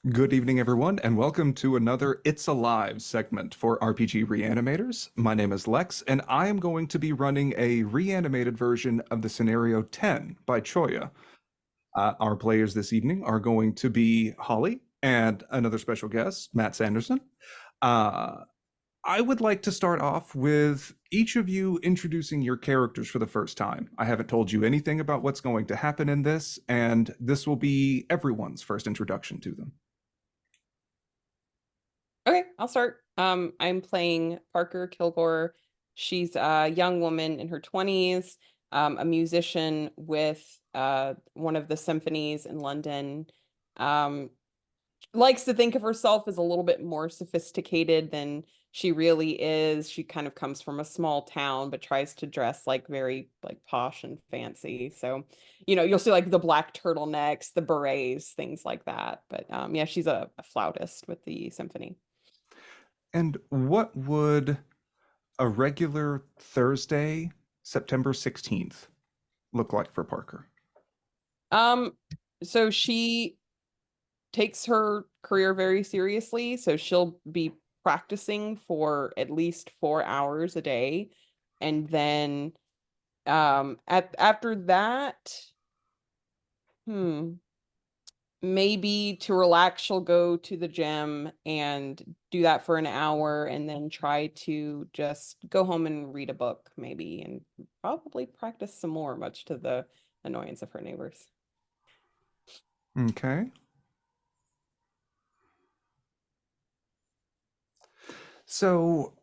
Good evening, everyone, and welcome to another It's Alive segment for RPG Reanimators. My name is Lex, and I am going to be running a reanimated version of the scenario 10 by Choya. Our players this evening are going to be Holly and another special guest, Matt Sanderson. Uh, I would like to start off with each of you introducing your characters for the first time. I haven't told you anything about what's going to happen in this, and this will be everyone's first introduction to them. Okay, I'll start. I'm playing Parker Kilgore. She's a young woman in her 20s, a musician with one of the symphonies in London. Um, Likes to think of herself as a little bit more sophisticated than she really is. She kind of comes from a small town, but tries to dress like very like posh and fancy. So, you'll see like the black turtlenecks, the berets, things like that. But yeah, she's a flautist with the symphony. And what would a regular Thursday, September 16th, look like for Parker? Um, so she takes her career very seriously. So she'll be practicing for at least 4 hours a day. And then at after that, hmm, maybe to relax, she'll go to the gym and do that for an hour and then try to just go home and read a book, maybe, and probably practice some more, much to the annoyance of her neighbors. Okay. So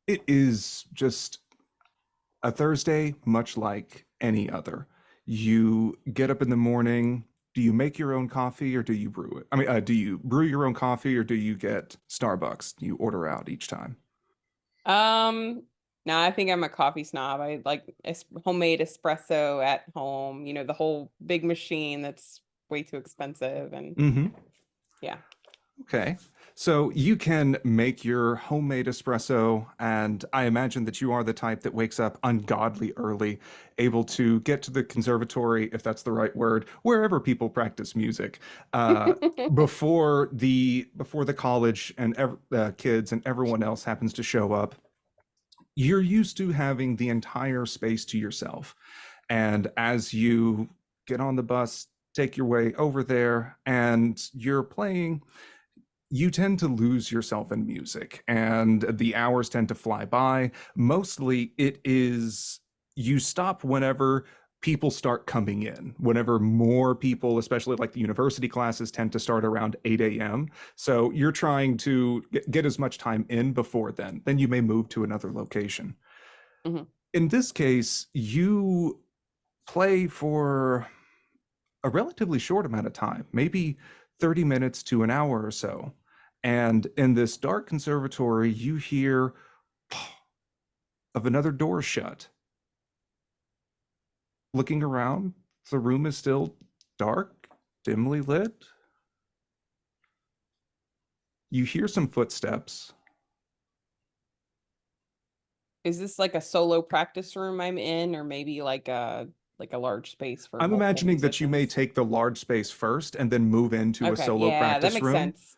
it is just a Thursday, much like any other. You get up in the morning. Do you make your own coffee or do you brew it? Do you brew your own coffee or do you get Starbucks? You order out each time. Um, no, I think I'm a coffee snob. I like homemade espresso at home, the whole big machine that's way too expensive. And Mm-hmm. yeah. Okay. So you can make your homemade espresso, and I imagine that you are the type that wakes up ungodly early, able to get to the conservatory, if that's the right word, wherever people practice music, uh, before the college and kids and everyone else happens to show up. You're used to having the entire space to yourself, and as you get on the bus, take your way over there, and you're playing, you tend to lose yourself in music and the hours tend to fly by. Mostly it is you stop whenever people start coming in, whenever more people, especially like the university classes, tend to start around 8 a.m. So you're trying to get as much time in before then. Then you may move to another location. Mhm. In this case, you play for a relatively short amount of time, maybe 30 minutes to an hour or so. And in this dark conservatory, you hear of another door shut. Looking around, the room is still dark, dimly lit. You hear some footsteps. Is this like a solo practice room I'm in, or maybe like a large space for I'm multiple imagining that you may musicians? take the large space first and then move into a Okay, solo yeah, that practice makes room. sense.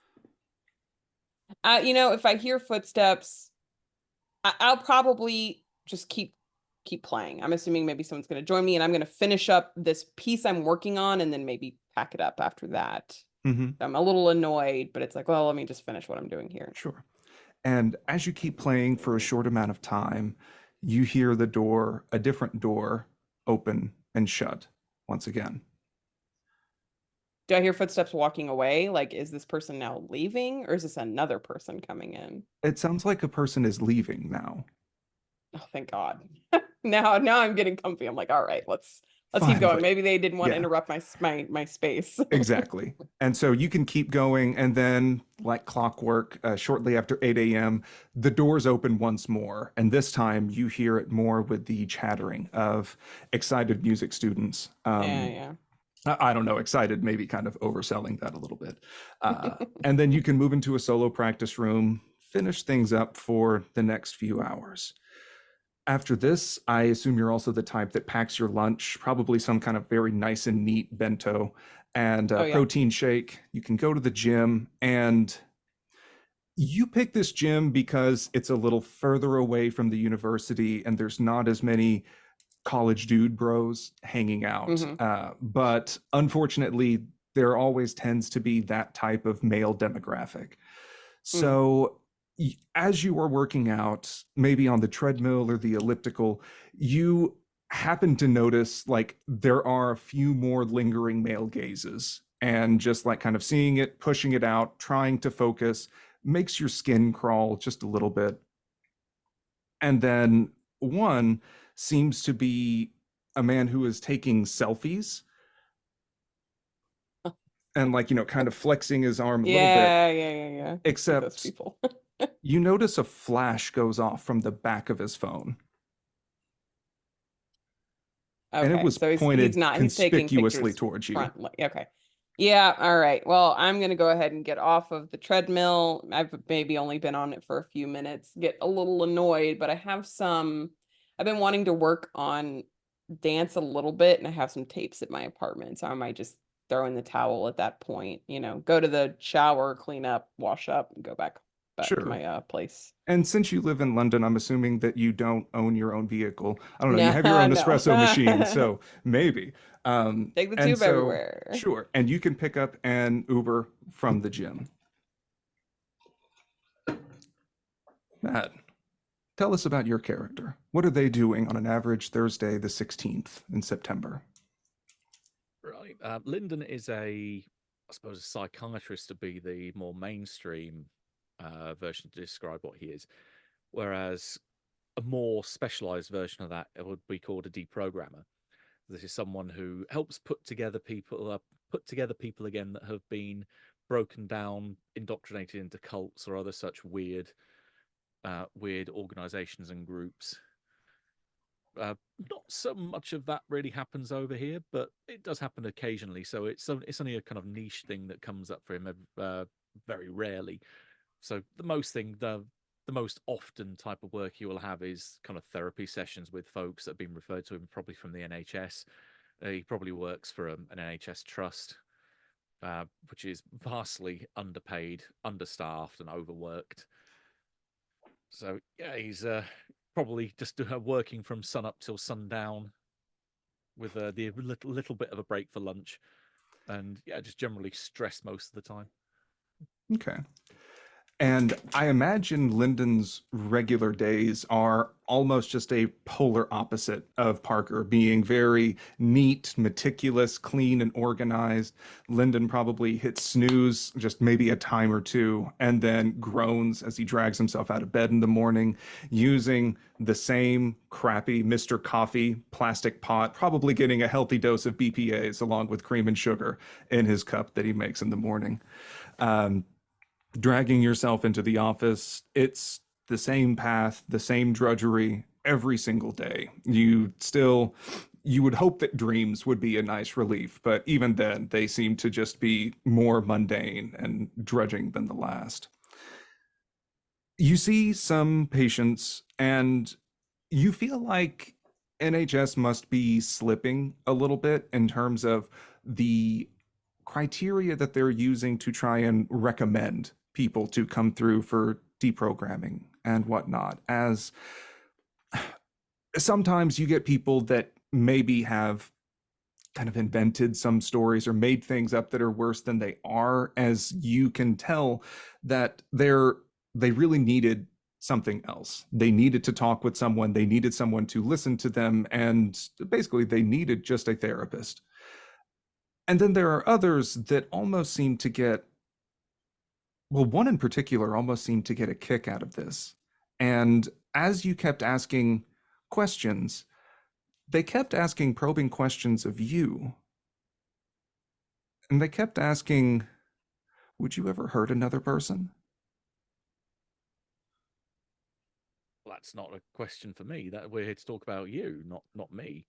If I hear footsteps, I'll probably just keep playing. I'm assuming maybe someone's going to join me, and I'm going to finish up this piece I'm working on, and then maybe pack it up after that. Mm-hmm. I'm a little annoyed, but it's like, well, let me just finish what I'm doing here. Sure. And as you keep playing for a short amount of time, you hear the door, a different door, open and shut once again. Do I hear footsteps walking away? Like, is this person now leaving, or is this another person coming in? It sounds like a person is leaving now. Oh, thank God. Now I'm getting comfy. I'm like, all right, let's keep going. Finally. Maybe they didn't want to Yeah, interrupt my space. exactly. And so you can keep going. And then, like clockwork, shortly after 8 a.m., the doors open once more. And this time you hear it more with the chattering of excited music students. Yeah, yeah. I don't know, excited, maybe kind of overselling that a little bit. And then you can move into a solo practice room, finish things up for the next few hours. After this, I assume you're also the type that packs your lunch, probably some kind of very nice and neat bento and Oh a yeah. protein shake. You can go to the gym, and you pick this gym because it's a little further away from the university and there's not as many college dude bros hanging out. Hmm. But unfortunately, there always tends to be that type of male demographic. Mm. So as you are working out, maybe on the treadmill or the elliptical, you happen to notice like there are a few more lingering male gazes. And just like kind of seeing it, pushing it out, trying to focus makes your skin crawl just a little bit. And then one seems to be a man who is taking selfies and like, kind of flexing his arm a little bit, Yeah. I see those except people. you notice a flash goes off from the back of his phone, and it Okay, was so he's pointed not he's taking conspicuously pictures towards you. front. Okay. Yeah, all right. Well, I'm gonna go ahead and get off of the treadmill. I've maybe only been on it for a few minutes, get a little annoyed, but I've been wanting to work on dance a little bit, and I have some tapes at my apartment, so I might just throw in the towel at that point, go to the shower, clean up, wash up, and go back to Sure. my place. And since you live in London, I'm assuming that you don't own your own vehicle. I don't know. You No, have your own espresso machine, no. so maybe. Take the And tube so, everywhere. sure. And you can pick up an Uber from the gym. Matt, tell us about your character. What are they doing on an average Thursday, the 16th in September? Right. Lyndon is I suppose, a psychiatrist to be the more mainstream version to describe what he is, whereas a more specialized version of that would be called a deprogrammer. This is someone who helps put together people again that have been broken down, indoctrinated into cults or other such weird organizations and groups. Uh, Not so much of that really happens over here, but it does happen occasionally. So it's only a kind of niche thing that comes up for him very rarely. So the most often type of work he will have is kind of therapy sessions with folks that have been referred to him probably from the NHS. He probably works for an NHS trust, which is vastly underpaid, understaffed, and overworked. So yeah, he's probably just working from sun up till sundown with the little bit of a break for lunch, and yeah, just generally stressed most of the time. Okay. And I imagine Lyndon's regular days are almost just a polar opposite of Parker, being very neat, meticulous, clean, and organized. Lyndon probably hits snooze just maybe a time or two and then groans as he drags himself out of bed in the morning using the same crappy Mr. Coffee plastic pot, probably getting a healthy dose of BPAs along with cream and sugar in his cup that he makes in the morning. Um, Dragging yourself into the office, it's the same path, the same drudgery every single day. You would hope that dreams would be a nice relief, but even then, they seem to just be more mundane and drudging than the last. You see some patients, and you feel like NHS must be slipping a little bit in terms of the criteria that they're using to try and recommend people to come through for deprogramming and whatnot. As sometimes you get people that maybe have kind of invented some stories or made things up that are worse than they are, as you can tell that they really needed something else. They needed to talk with someone, they needed someone to listen to them, and basically they needed just a therapist. And then there are others that almost seem to get, well, one in particular almost seemed to get a kick out of this. And as you kept asking questions, they kept asking probing questions of you. And they kept asking, would you ever hurt another person? Well, that's not a question for me. That we're here to talk about you, not me.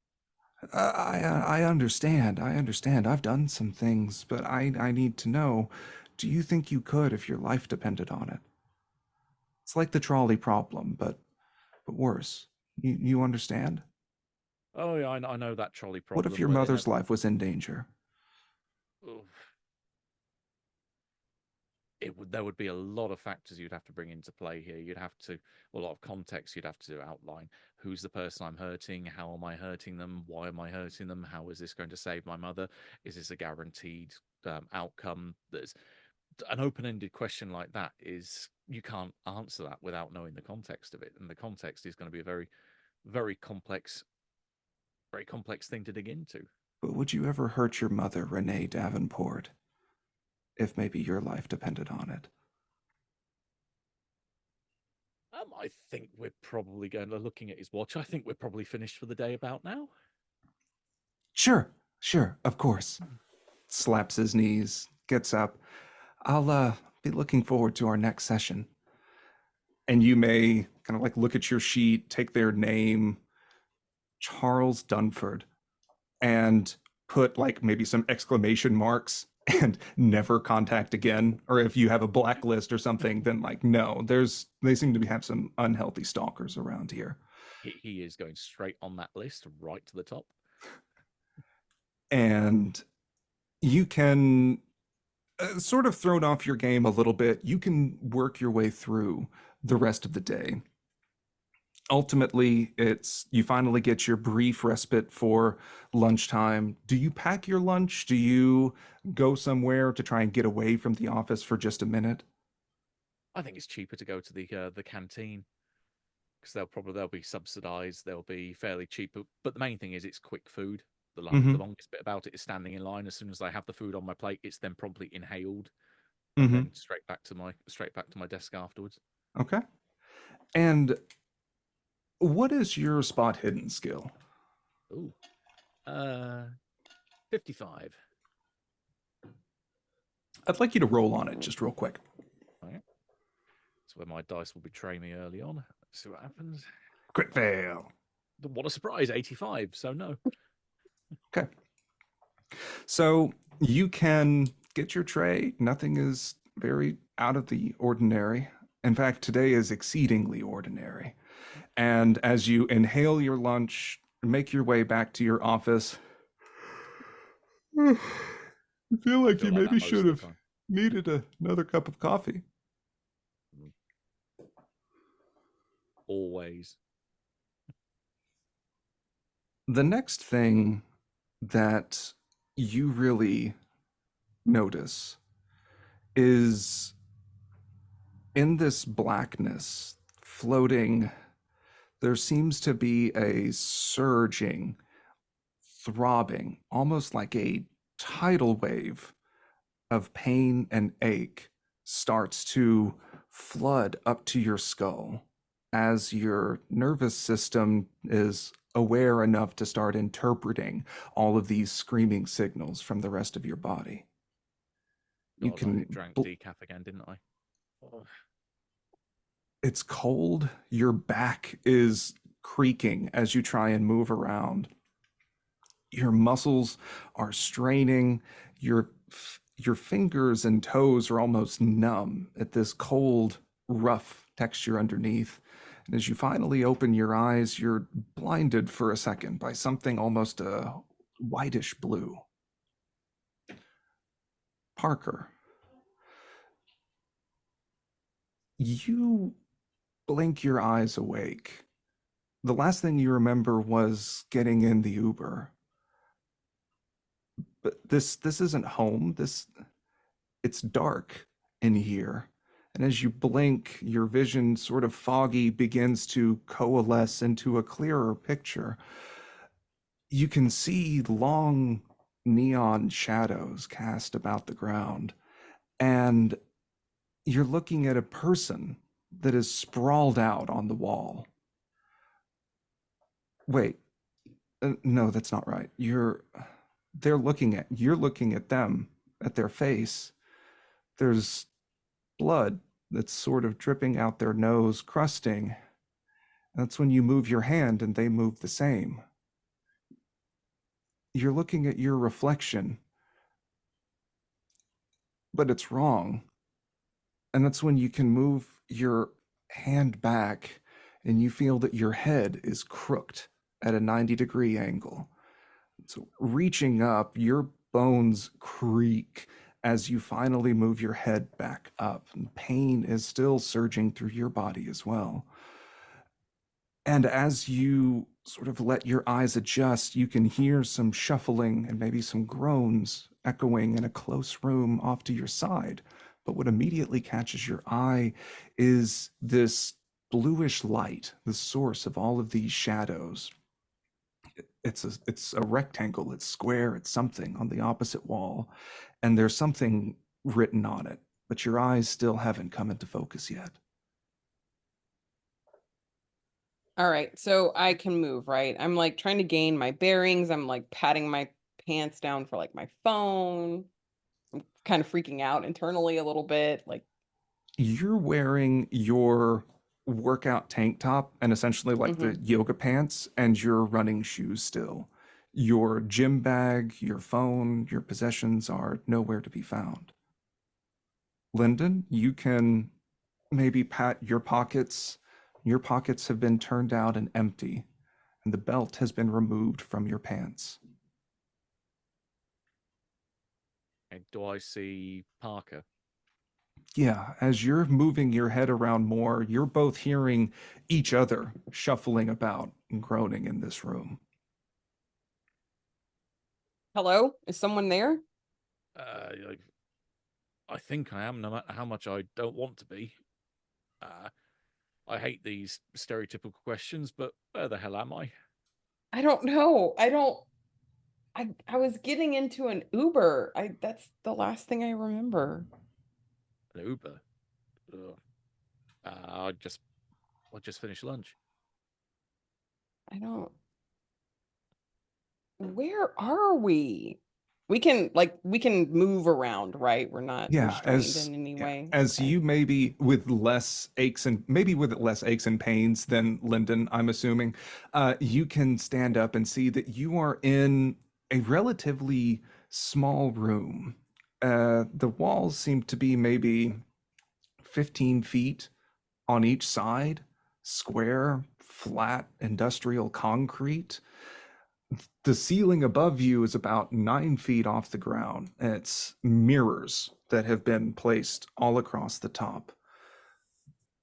I understand. I understand. I've done some things, but I need to know, do you think you could if your life depended on it? It's like the trolley problem, but worse. You understand? Oh, yeah, I know that trolley What problem. if your mother's life was in danger? There would be a lot of factors you'd have to bring into play here. You'd have to, a lot of context you'd have to outline. Who's the person I'm hurting? How am I hurting them? Why am I hurting them? How is this going to save my mother? Is this a guaranteed outcome? There's an open-ended question like that is you can't answer that without knowing the context of it, and the context is going to be a very, very complex thing to dig into. But would you ever hurt your mother, Renee Davenport, if maybe your life depended on it? I think we're probably going to, looking at his watch, I think we're probably finished for the day about now. Sure, of course. Slaps his knees, gets up. I'll be looking forward to our next session. And you may kind of like look at your sheet, take their name, Charles Dunford, and put like maybe some exclamation marks and never contact again. Or if you have a blacklist or something, then like, no, they seem to have some unhealthy stalkers around here. He is going straight on that list, right to the top. And you can sort of thrown off your game a little bit. You can work your way through the rest of the day. Ultimately, it's you finally get your brief respite for lunchtime. Do you pack your lunch? Do you go somewhere to try and get away from the office for just a minute? I think it's cheaper to go to the canteen because they'll be subsidized. They'll be fairly cheap. But the main thing is it's quick food. The longest bit about it is standing in line. As soon as I have the food on my plate, it's then promptly inhaled, and then straight back to my desk afterwards. Okay. And what is your spot hidden skill? Ooh, 55. I'd like you to roll on it just real quick. Okay. That's where my dice will betray me early on. Let's see what happens. Crit fail. What a surprise, 85. So no. Okay. So you can get your tray. Nothing is very out of the ordinary. In fact, today is exceedingly ordinary. And as you inhale your lunch, make your way back to your office, I feel like you maybe should have needed another cup of coffee. Always. The next thing that you really notice is in this blackness floating, there seems to be a surging, throbbing, almost like a tidal wave of pain and ache starts to flood up to your skull as your nervous system is aware enough to start interpreting all of these screaming signals from the rest of your body. You can I drank decaf again, didn't I? Oh. It's cold. Your back is creaking as you try and move around. Your muscles are straining. Your fingers and toes are almost numb at this cold, rough texture underneath. And as you finally open your eyes, you're blinded for a second by something almost a whitish blue. Parker, you blink your eyes awake. The last thing you remember was getting in the Uber. But this isn't home. It's dark in here. And as you blink, your vision, sort of foggy, begins to coalesce into a clearer picture. You can see long neon shadows cast about the ground. And you're looking at a person that is sprawled out on the wall. Wait, no, that's not right. You're looking at them, at their face. There's blood that's sort of dripping out their nose, crusting. That's when you move your hand and they move the same. You're looking at your reflection, but it's wrong. And that's when you can move your hand back and you feel that your head is crooked at a 90-degree angle. So, reaching up, your bones creak as you finally move your head back up, and pain is still surging through your body as well. And as you sort of let your eyes adjust, you can hear some shuffling and maybe some groans echoing in a close room off to your side. But what immediately catches your eye is this bluish light, the source of all of these shadows. It's a rectangle, it's square, it's something on the opposite wall, and there's something written on it, but your eyes still haven't come into focus yet. All right, so I can move, right? I'm like trying to gain my bearings. I'm like patting my pants down for like my phone. I'm kind of freaking out internally a little bit. Like, You're wearing your workout tank top and essentially like the yoga pants and your running shoes still. Your gym bag, your phone, your possessions are nowhere to be found. Lyndon, you can maybe pat your pockets. Your pockets have been turned out and empty, and the belt has been removed from your pants. And do I see Parker? Yeah, as you're moving your head around more, you're both hearing each other shuffling about and groaning in this room. hello, is someone there? I, I think I am, no matter how much I don't want to be. Uh, I hate these stereotypical questions, but where the hell am I? I don't know. I was getting into an Uber. That's the last thing I remember. An Uber. Ugh. I just finished lunch. I don't. Where are we? We can move around, right? We're not Yeah, restrained in any yeah, way. as Okay. you maybe with less aches and maybe with less aches and pains than Lyndon, I'm assuming, you can stand up and see that you are in a relatively small room. The walls seem to be maybe 15 feet on each side, square, flat, industrial concrete. The ceiling above you is about 9 feet off the ground, and it's mirrors that have been placed all across the top.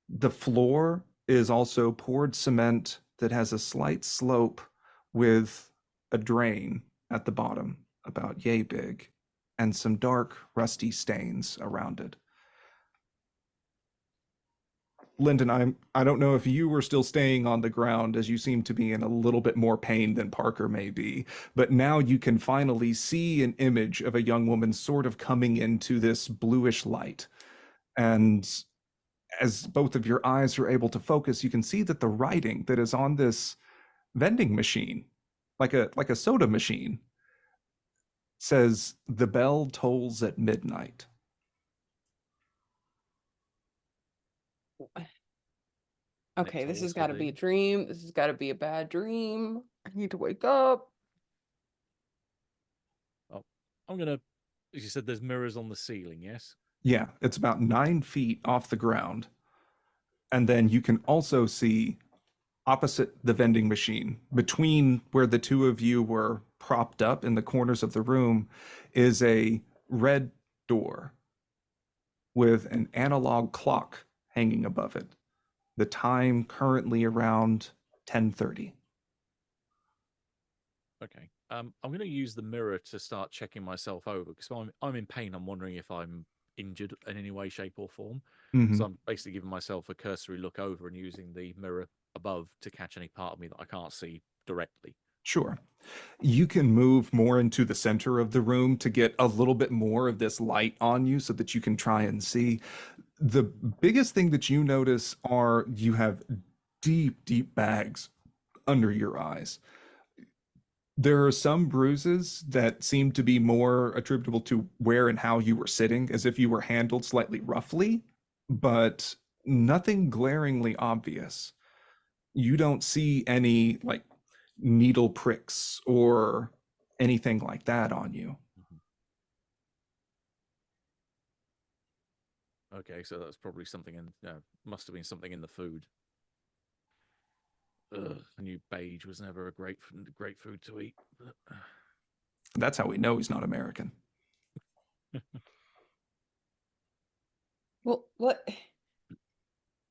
The floor is also poured cement that has a slight slope with a drain at the bottom, about yay big, and some dark, rusty stains around it. Lyndon, I don't know if you were still staying on the ground as you seem to be in a little bit more pain than Parker may be, but now you can finally see an image of a young woman sort of coming into this bluish light. And as both of your eyes are able to focus, you can see that the writing that is on this vending machine, like a soda machine, says the bell tolls at midnight. And it Okay, this has tolls for got to be a the. dream. This has got to be a bad dream. I need to wake up. Oh, I'm gonna. As you said, there's mirrors on the ceiling. Yes. Yeah, it's about 9 feet off the ground. And then you can also see opposite the vending machine, between where the two of you were propped up in the corners of the room, is a red door with an analog clock hanging above it. The time currently around 10:30. Okay. I'm gonna use the mirror to start checking myself over because I'm in pain. I'm wondering if I'm injured in any way, shape, or form. Mm-hmm. So I'm basically giving myself a cursory look over and using the mirror above to catch any part of me that I can't see directly. Sure. You can move more into the center of the room to get a little bit more of this light on you so that you can try and see. The biggest thing that you notice are you have deep, deep bags under your eyes. There are some bruises that seem to be more attributable to where and how you were sitting, as if you were handled slightly roughly, but nothing glaringly obvious. You don't see any like needle pricks or anything like that on you. Mhm. Okay, so that's probably something in. Must have been something in the food. I knew beige was never a great food to eat. That's how we know he's not American. Well, what?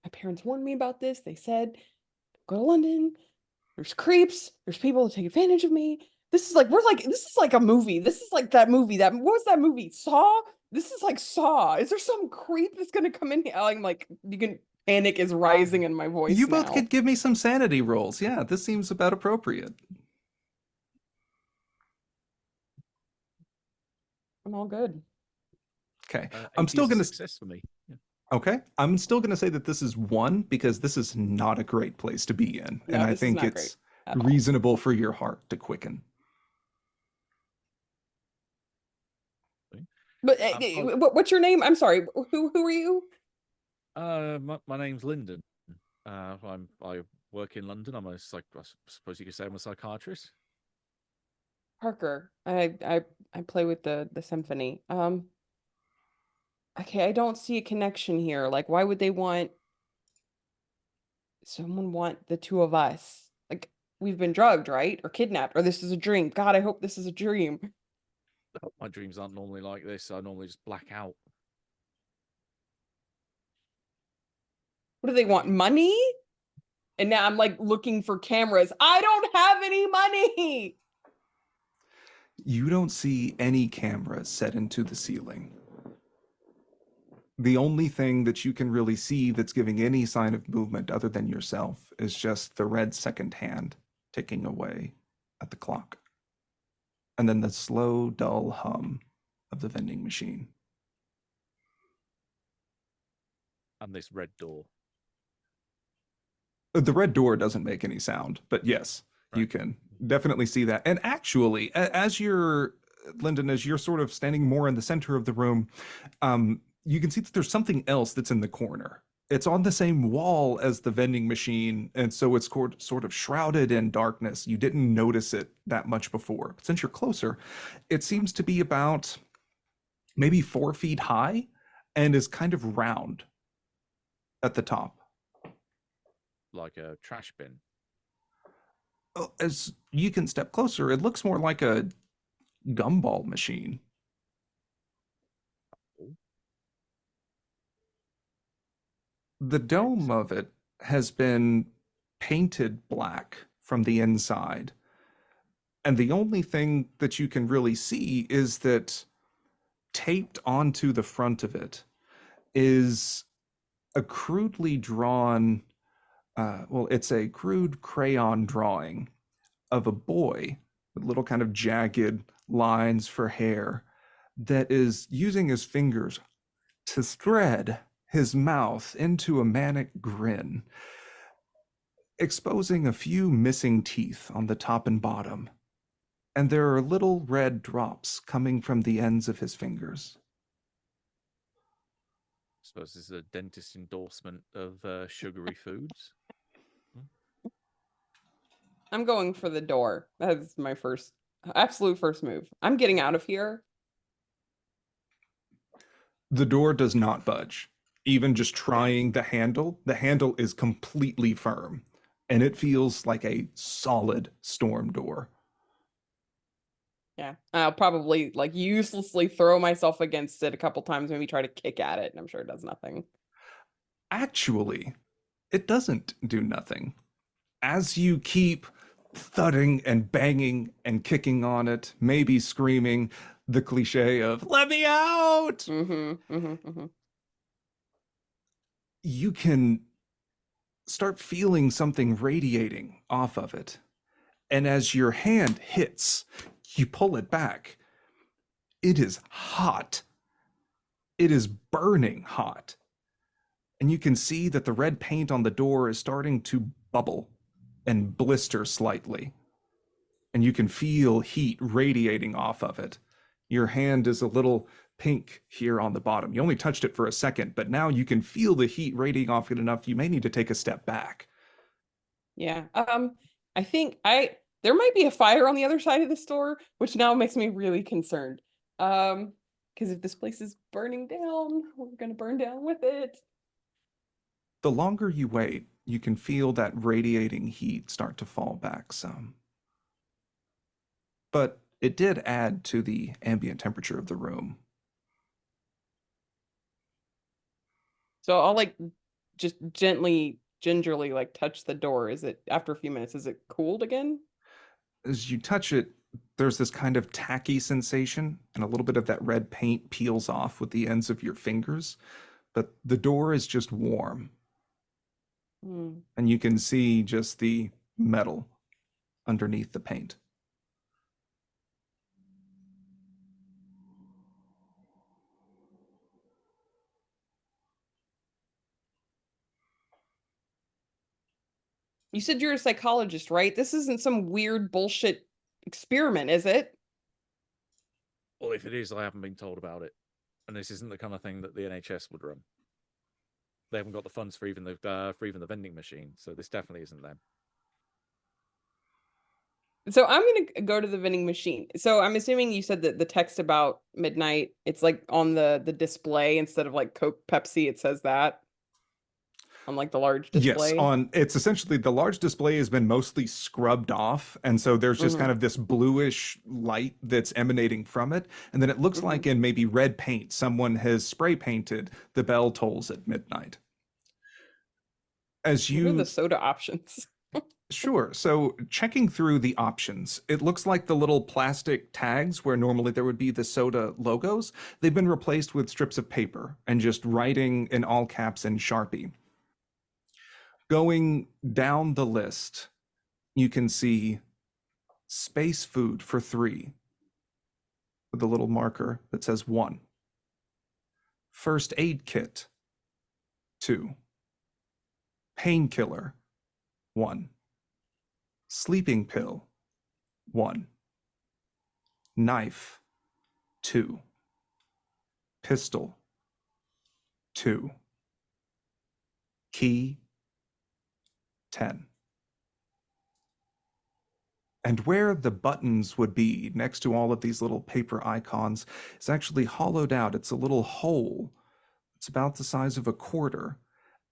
My parents warned me about this. They said, go to London. There's creeps. There's people that take advantage of me. This is like a movie. This is like that movie. What was that movie? Saw? This is like Saw. Is there some creep that's gonna come in here? I'm like, you can panic is rising in my voice. You both now. could give me some sanity rolls. Yeah, this seems about appropriate. I'm all good. Okay. 8 I'm still is a going to success for me. Yeah. Okay. I'm still going to say that this is 1 because this is not a great place to be in. No, And I this is think not it's great at all. reasonable for your heart to quicken. But what's your name? I'm sorry. Who are you? My name's Lyndon. I work in London. I suppose you could say I'm a psychiatrist. Parker. I play with the symphony. Okay, I don't see a connection here. Like, why would they want someone want the two of us? Like, we've been drugged, right? Or kidnapped, or this is a dream. God, I hope this is a dream. My dreams aren't normally like this. I normally just black out. What do they want? Money? And now I'm like looking for cameras. I don't have any money. You don't see any cameras set into the ceiling. The only thing that you can really see that's giving any sign of movement other than yourself is just the red second hand ticking away at the clock. And then the slow, dull hum of the vending machine. And this red door. The red door doesn't make any sound, but yes, you can definitely see that. And actually, Lyndon, as you're sort of standing more in the center of the room, you can see that there's something else that's in the corner. It's on the same wall as the vending machine, and so it's sort of shrouded in darkness. You didn't notice it that much before. But since you're closer, it seems to be about maybe 4 feet high and is kind of round at the top. Like a trash bin. As you can step closer, it looks more like a gumball machine. The dome of it has been painted black from the inside. And the only thing that you can really see is that taped onto the front of it is a crudely drawn, it's a crude crayon drawing of a boy with little kind of jagged lines for hair that is using his fingers to thread his mouth into a manic grin, exposing a few missing teeth on the top and bottom. And there are little red drops coming from the ends of his fingers. I suppose this is a dentist endorsement of sugary foods. I'm going for the door. That's my absolute first move. I'm getting out of here. The door does not budge. Even just trying the handle is completely firm. And it feels like a solid storm door. Yeah, I'll probably like uselessly throw myself against it a couple times, maybe try to kick at it, and I'm sure it does nothing. Actually, it doesn't do nothing. As you keep thudding and banging and kicking on it, maybe screaming the cliche of "Let me out!" You can start feeling something radiating off of it. And as your hand hits, you pull it back. It is hot. It is burning hot. And you can see that the red paint on the door is starting to bubble and blister slightly. And you can feel heat radiating off of it. Your hand is a little pink here on the bottom. You only touched it for a second, but now you can feel the heat radiating off it enough. You may need to take a step back. Yeah. I think there might be a fire on the other side of the store, which now makes me really concerned. Because if this place is burning down, we're gonna burn down with it. The longer you wait, you can feel that radiating heat start to fall back some. But it did add to the ambient temperature of the room. So I'll like just gently, gingerly like touch the door. Is it after a few minutes, is it cooled again? As you touch it, there's this kind of tacky sensation, and a little bit of that red paint peels off with the ends of your fingers. But the door is just warm, Hmm. and you can see just the metal underneath the paint. You said you're a psychologist, right? This isn't some weird bullshit experiment, is it? Well, if it is, I haven't been told about it, and this isn't the kind of thing that the NHS would run. They haven't got the funds for even the vending machine, so this definitely isn't them. So I'm gonna go to the vending machine. So I'm assuming you said that the text about midnight, it's like on the display instead of like Coke, Pepsi, it says that on like the large Yes, display. it's essentially the large display has been mostly scrubbed off, and so there's just Mhm. kind of this bluish light that's emanating from it, and then it looks like in maybe red paint someone has spray painted "The bell tolls at midnight." As What are you the soda options? Sure. So checking through the options, it looks like the little plastic tags where normally there would be the soda logos, they've been replaced with strips of paper and just writing in all caps in Sharpie. Going down the list, you can see space food for 3 with a little marker that says 1. First aid kit, 2. Painkiller, 1. Sleeping pill, 1. Knife, 2. Pistol, 2. Key, 10. And where the buttons would be next to all of these little paper icons is actually hollowed out. It's a little hole. It's about the size of a quarter.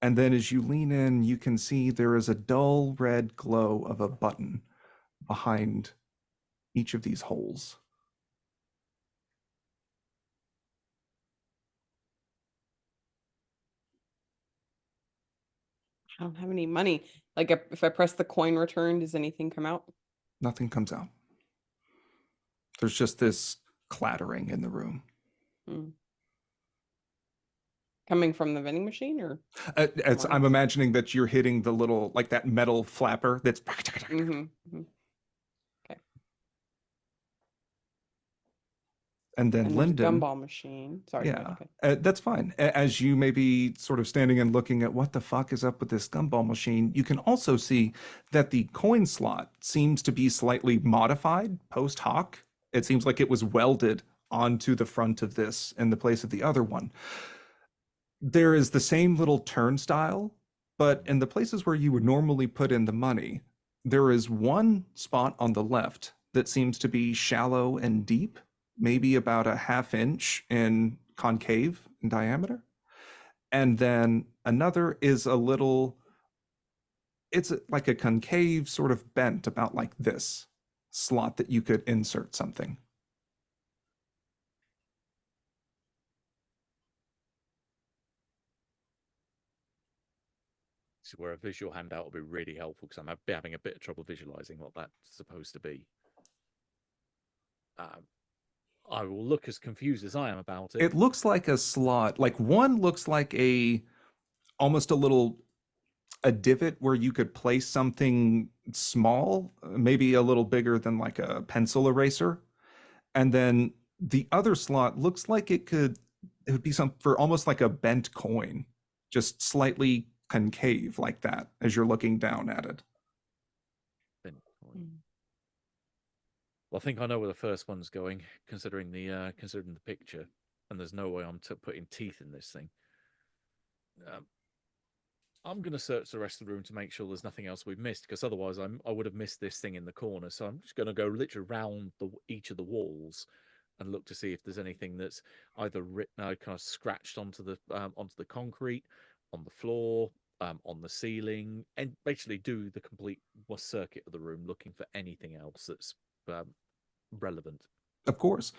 And then as you lean in, you can see there is a dull red glow of a button behind each of these holes. I don't have any money. Like if I press the coin return, does anything come out? Nothing comes out. There's just this clattering in the room. Hmm. Coming from the vending machine or I'm imagining that you're hitting the little, like that metal flapper that's. Okay. And then And there's a Lyndon. gumball machine. Sorry. Yeah, Okay. that's fine. As you may be sort of standing and looking at what the fuck is up with this gumball machine, you can also see that the coin slot seems to be slightly modified post hoc. It seems like it was welded onto the front of this in the place of the other one. There is the same little turnstile, but in the places where you would normally put in the money, there is one spot on the left that seems to be shallow and deep, maybe about a half inch in concave in diameter. And then another is it's like a concave sort of bent about like this slot that you could insert something. This is where a visual handout will be really helpful because I'm having a bit of trouble visualizing what that's supposed to be. I will look as confused as I am about it. It looks like a slot, like one looks like almost a divot where you could place something small, maybe a little bigger than like a pencil eraser. And then the other slot looks like it would be some for almost like a bent coin, just slightly concave like that as you're looking down at it. Well, I think I know where the first one's going, considering the picture, and there's no way I'm putting teeth in this thing. I'm going to search the rest of the room to make sure there's nothing else we've missed, because otherwise I would have missed this thing in the corner. So I'm just going to go literally around each of the walls and look to see if there's anything that's either kind of scratched onto the concrete, on the floor, on the ceiling, and basically do the complete circuit of the room, looking for anything else that's relevant. Of course.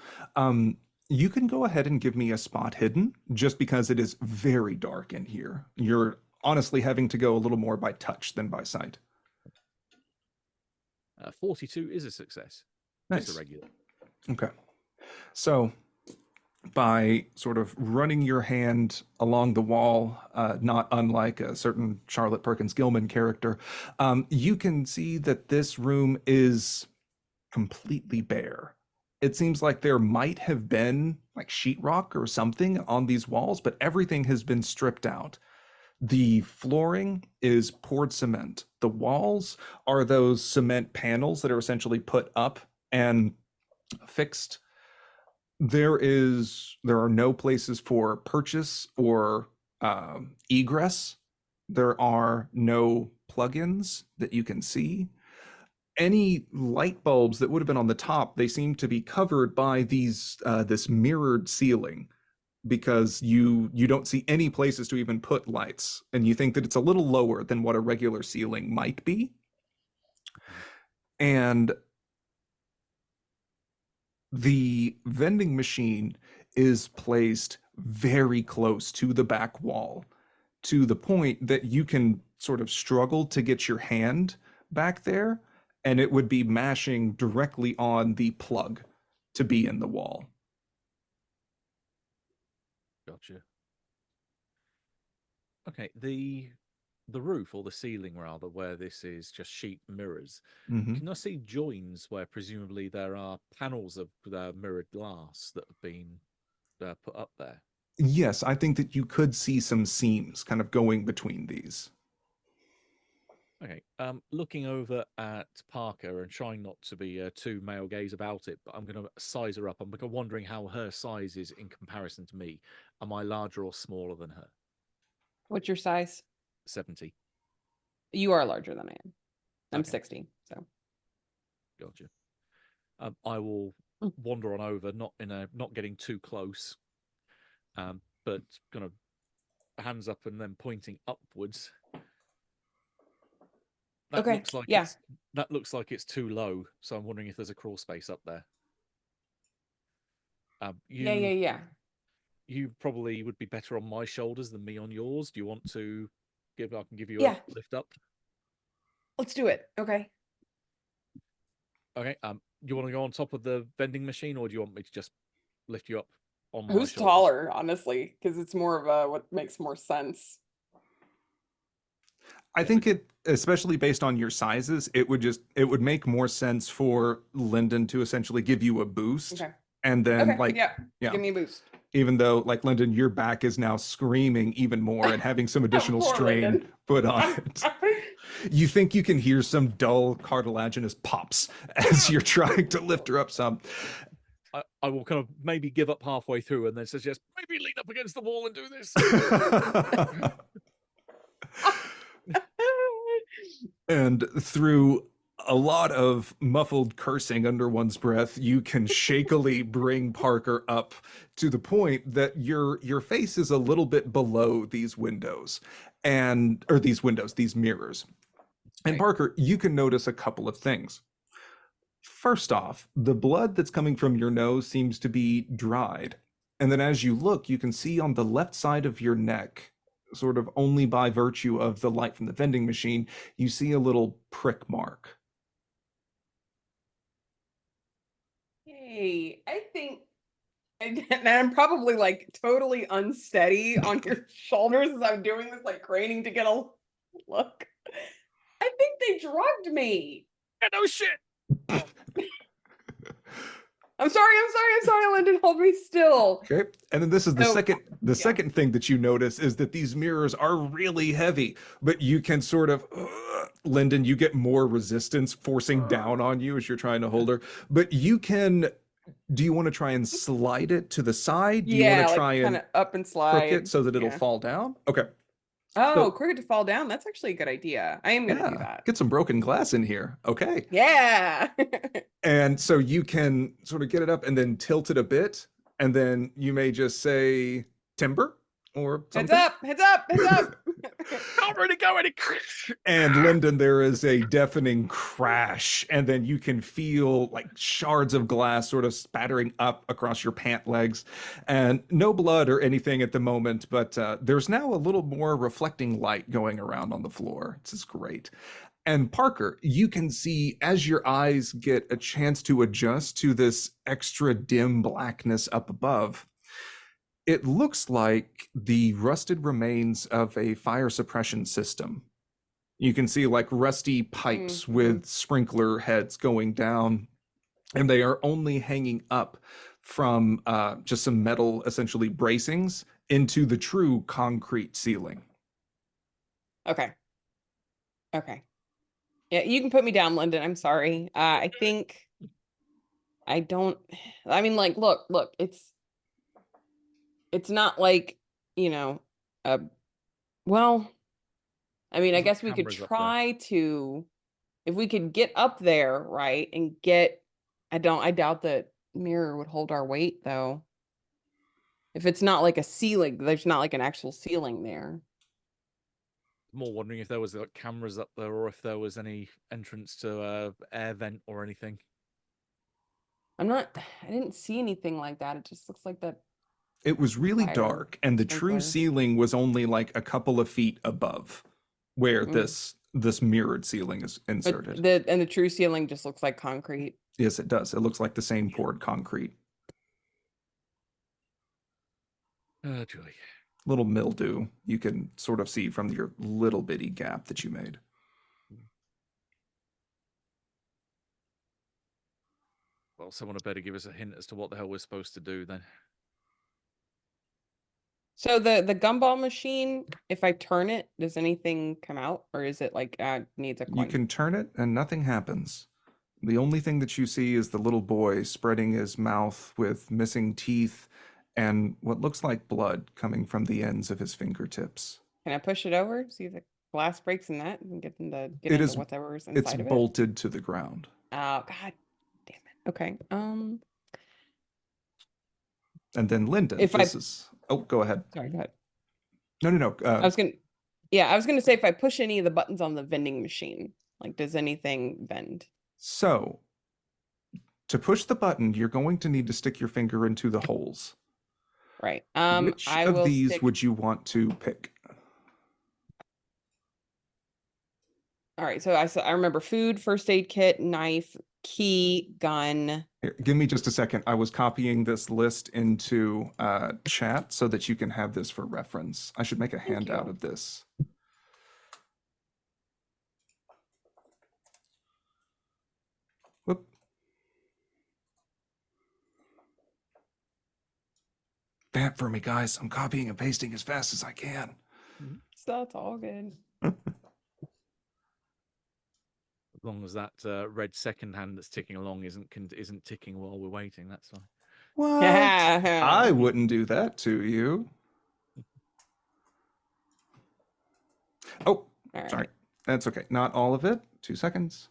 You can go ahead and give me a spot hidden, just because it is very dark in here. You're honestly having to go a little more by touch than by sight. 42 is a success. Nice. Just a regular. Okay. So by sort of running your hand along the wall, not unlike a certain Charlotte Perkins Gilman character, you can see that this room is completely bare. It seems like there might have been like sheetrock or something on these walls, but everything has been stripped out. The flooring is poured cement. The walls are those cement panels that are essentially put up and fixed. There are no places for purchase or egress. There are no plugins that you can see. Any light bulbs that would have been on the top, they seem to be covered by this mirrored ceiling, because you don't see any places to even put lights, and you think that it's a little lower than what a regular ceiling might be. And the vending machine is placed very close to the back wall, to the point that you can sort of struggle to get your hand back there, and it would be mashing directly on the plug to be in the wall. Gotcha. Okay, the roof, or the ceiling rather, where this is just sheet mirrors, can I see joins where presumably there are panels of mirrored glass that have been put up there? Yes, I think that you could see some seams kind of going between these. Okay, looking over at Parker and trying not to be too male gaze about it, but I'm going to size her up. I'm wondering how her size is in comparison to me. Am I larger or smaller than her? What's your size? 70. You are larger than I am. I'm Okay. 60, so. Gotcha. I will wander on over, not getting too close, but kind of hands up and then pointing upwards. That Okay, looks like yeah. that looks like it's too low, so I'm wondering if there's a crawl space up there. Yeah. You probably would be better on my shoulders than me on yours. Do you want to I can give you Yeah. a lift up? Let's do it. Okay. Okay. You want to go on top of the vending machine, or do you want me to just lift you up on my Who's shoulders? taller, honestly? Because it's more of a what makes more sense. I think it, especially based on your sizes, it would make more sense for Lyndon to essentially give you a boost. Okay. And then Yeah. Give me a boost. Even though like Lyndon, your back is now screaming even more and having some additional Poor strain Lyndon. put on it. You think you can hear some dull cartilaginous pops as you're trying to lift her up some. I will kind of maybe give up halfway through and then suggest maybe lean up against the wall and do this. And through a lot of muffled cursing under one's breath, you can shakily bring Parker up to the point that your face is a little bit below these windows, these mirrors. And Parker, you can notice a couple of things. First off, the blood that's coming from your nose seems to be dried. And then as you look, you can see on the left side of your neck, sort of only by virtue of the light from the vending machine, you see a little prick mark. Hey, I think, and I'm probably like totally unsteady on your shoulders as I'm doing this, like craning to get a look. I think they drugged me. Yeah, no shit. I'm sorry, Lyndon, hold me still. Okay. And then this is the second thing that you notice is that these mirrors are really heavy, but you can sort of, Lyndon, you get more resistance forcing down on you as you're trying to hold her, but you can, do you want to try and slide it to the side? Do you want to try and up and slide crook it so that it'll fall down? Okay. Oh, crooked to fall down. That's actually a good idea. I am going to do that. Get some broken glass in here. Okay. Yeah. And so you can sort of get it up and then tilt it a bit. And then you may just say timber or something. Heads up. Can't really go any. And Lyndon, there is a deafening crash, and then you can feel like shards of glass sort of spattering up across your pant legs, and no blood or anything at the moment, but there's now a little more reflecting light going around on the floor. This is great. And Parker, you can see as your eyes get a chance to adjust to this extra dim blackness up above, it looks like the rusted remains of a fire suppression system. You can see like rusty pipes with sprinkler heads going down, and they are only hanging up from just some metal, essentially bracings, into the true concrete ceiling. Okay. Okay. Yeah, you can put me down, Lyndon. I'm sorry. I think I don't. I mean, like, look, it's not like, you know, well, I mean, I There's guess we could cameras up there. try to, if we could get up there, right, and get, I doubt that mirror would hold our weight, though. If it's not like a ceiling, there's not like an actual ceiling there. More wondering if there was like cameras up there, or if there was any entrance to air vent or anything. I didn't see anything like that. It just looks like that. It was really Fire dark, and the true sprinkler. ceiling was only like a couple of feet above where this mirrored ceiling is But inserted. the true ceiling just looks like concrete. Yes, it does. It looks like the same poured concrete. Julie. Little mildew you can sort of see from your little bitty gap that you made. Well, someone had better give us a hint as to what the hell we're supposed to do then. So the gumball machine, if I turn it, does anything come out, or is it like needs a coin? You can turn it and nothing happens. The only thing that you see is the little boy spreading his mouth with missing teeth and what looks like blood coming from the ends of his fingertips. Can I push it over? See if the glass breaks in that and get into whatever's inside It's of it. bolted to the ground. Oh God, damn it. Okay. And then Lyndon, oh, go ahead. Sorry, go ahead. No. I was gonna say, if I push any of the buttons on the vending machine, like, does anything vend? So, to push the button, you're going to need to stick your finger into the holes. Right. Which of these would you want to pick? All right. So I remember food, first aid kit, knife, key, gun. Here, give me just a second. I was copying this list into chat so that you can have this for reference. I should make a handout of this. Whoop. Vamp for me, guys. I'm copying and pasting as fast as I can. So that's all good. As long as that red second hand that's ticking along isn't ticking while we're waiting, that's fine. What? I wouldn't do that to you. Oh, sorry. That's okay. Not all of it. 2 seconds.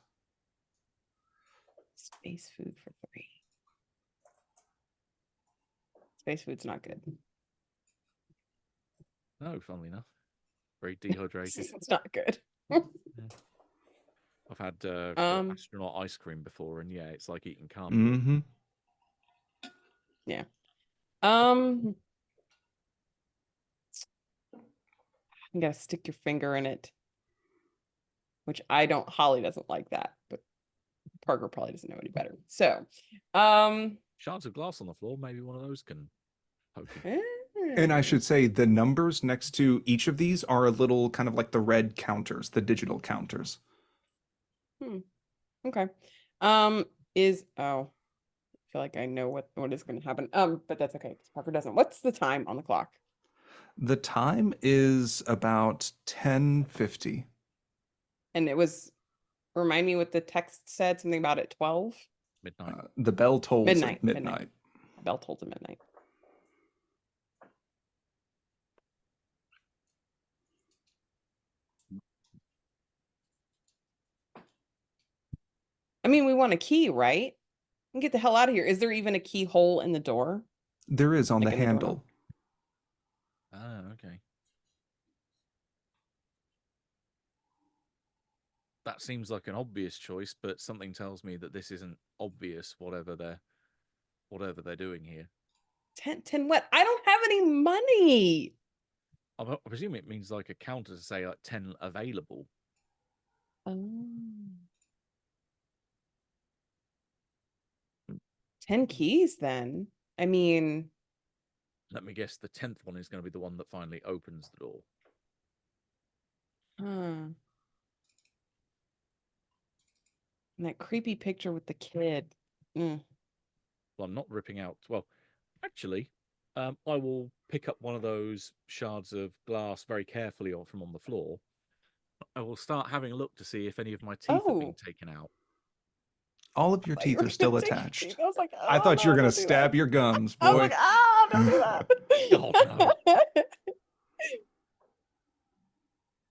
Space food for 3. Space food's not good. No, funnily enough. Very dehydrated. It's not good. Yeah. I've had astronaut ice cream before, and yeah, it's like eating cardboard. Mm-hmm. Yeah. You gotta stick your finger in it, which Holly doesn't like that, but Parker probably doesn't know any better. So, shards of glass on the floor. Maybe one of those can poke it. And I should say the numbers next to each of these are a little kind of like the red counters, the digital counters. Okay. I feel like I know what is going to happen. But that's okay because Parker doesn't. What's the time on the clock? The time is about 10:50. And it was, remind me what the text said, something about at 12? Midnight. The bell tolls at midnight. The bell tolls at midnight. I mean, we want a key, right? And get the hell out of here. Is there even a keyhole in the door? There is on the handle. Oh, okay. that seems like an obvious choice, but something tells me that this isn't obvious. Whatever they're doing here. 10 what? I don't have any money. I presume it means like a counter to say like 10 available. Oh. 10 keys then. I mean, Let me guess, the 10th one is going to be the one that finally opens the door. and that creepy picture with the kid. Mm. Well, I'm not ripping out. Well, actually, I will pick up one of those shards of glass very carefully from on the floor. I will start having a look to see if any of my teeth have been Oh. taken out. All of your thought you teeth were are still gonna take your attached. teeth. I was like, I oh, thought you no, were going to don't do stab that. your gums, I was boy. like, oh, don't do that. God, no.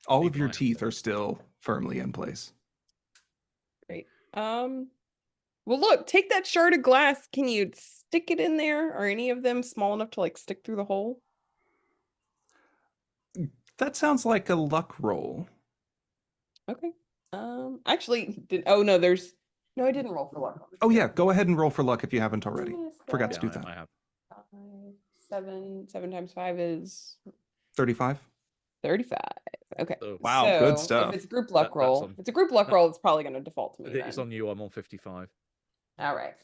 All Need of your my teeth hand. are still firmly in place. Great. Well, look, take that shard of glass. Can you stick it in there? Are any of them small enough to like stick through the hole? That sounds like a luck roll. Okay. Actually, oh no, no, I didn't roll for luck. Oh yeah, go ahead and roll for luck if you haven't already. Forgot to Yeah, do that. I have. 7 times 5 is 35. 35. Okay. Oh. Wow, good So stuff. if it's group luck That's roll, on- if it's a group luck that- roll, it's probably going to default to me. It's Then. on you. I'm on 55. All right.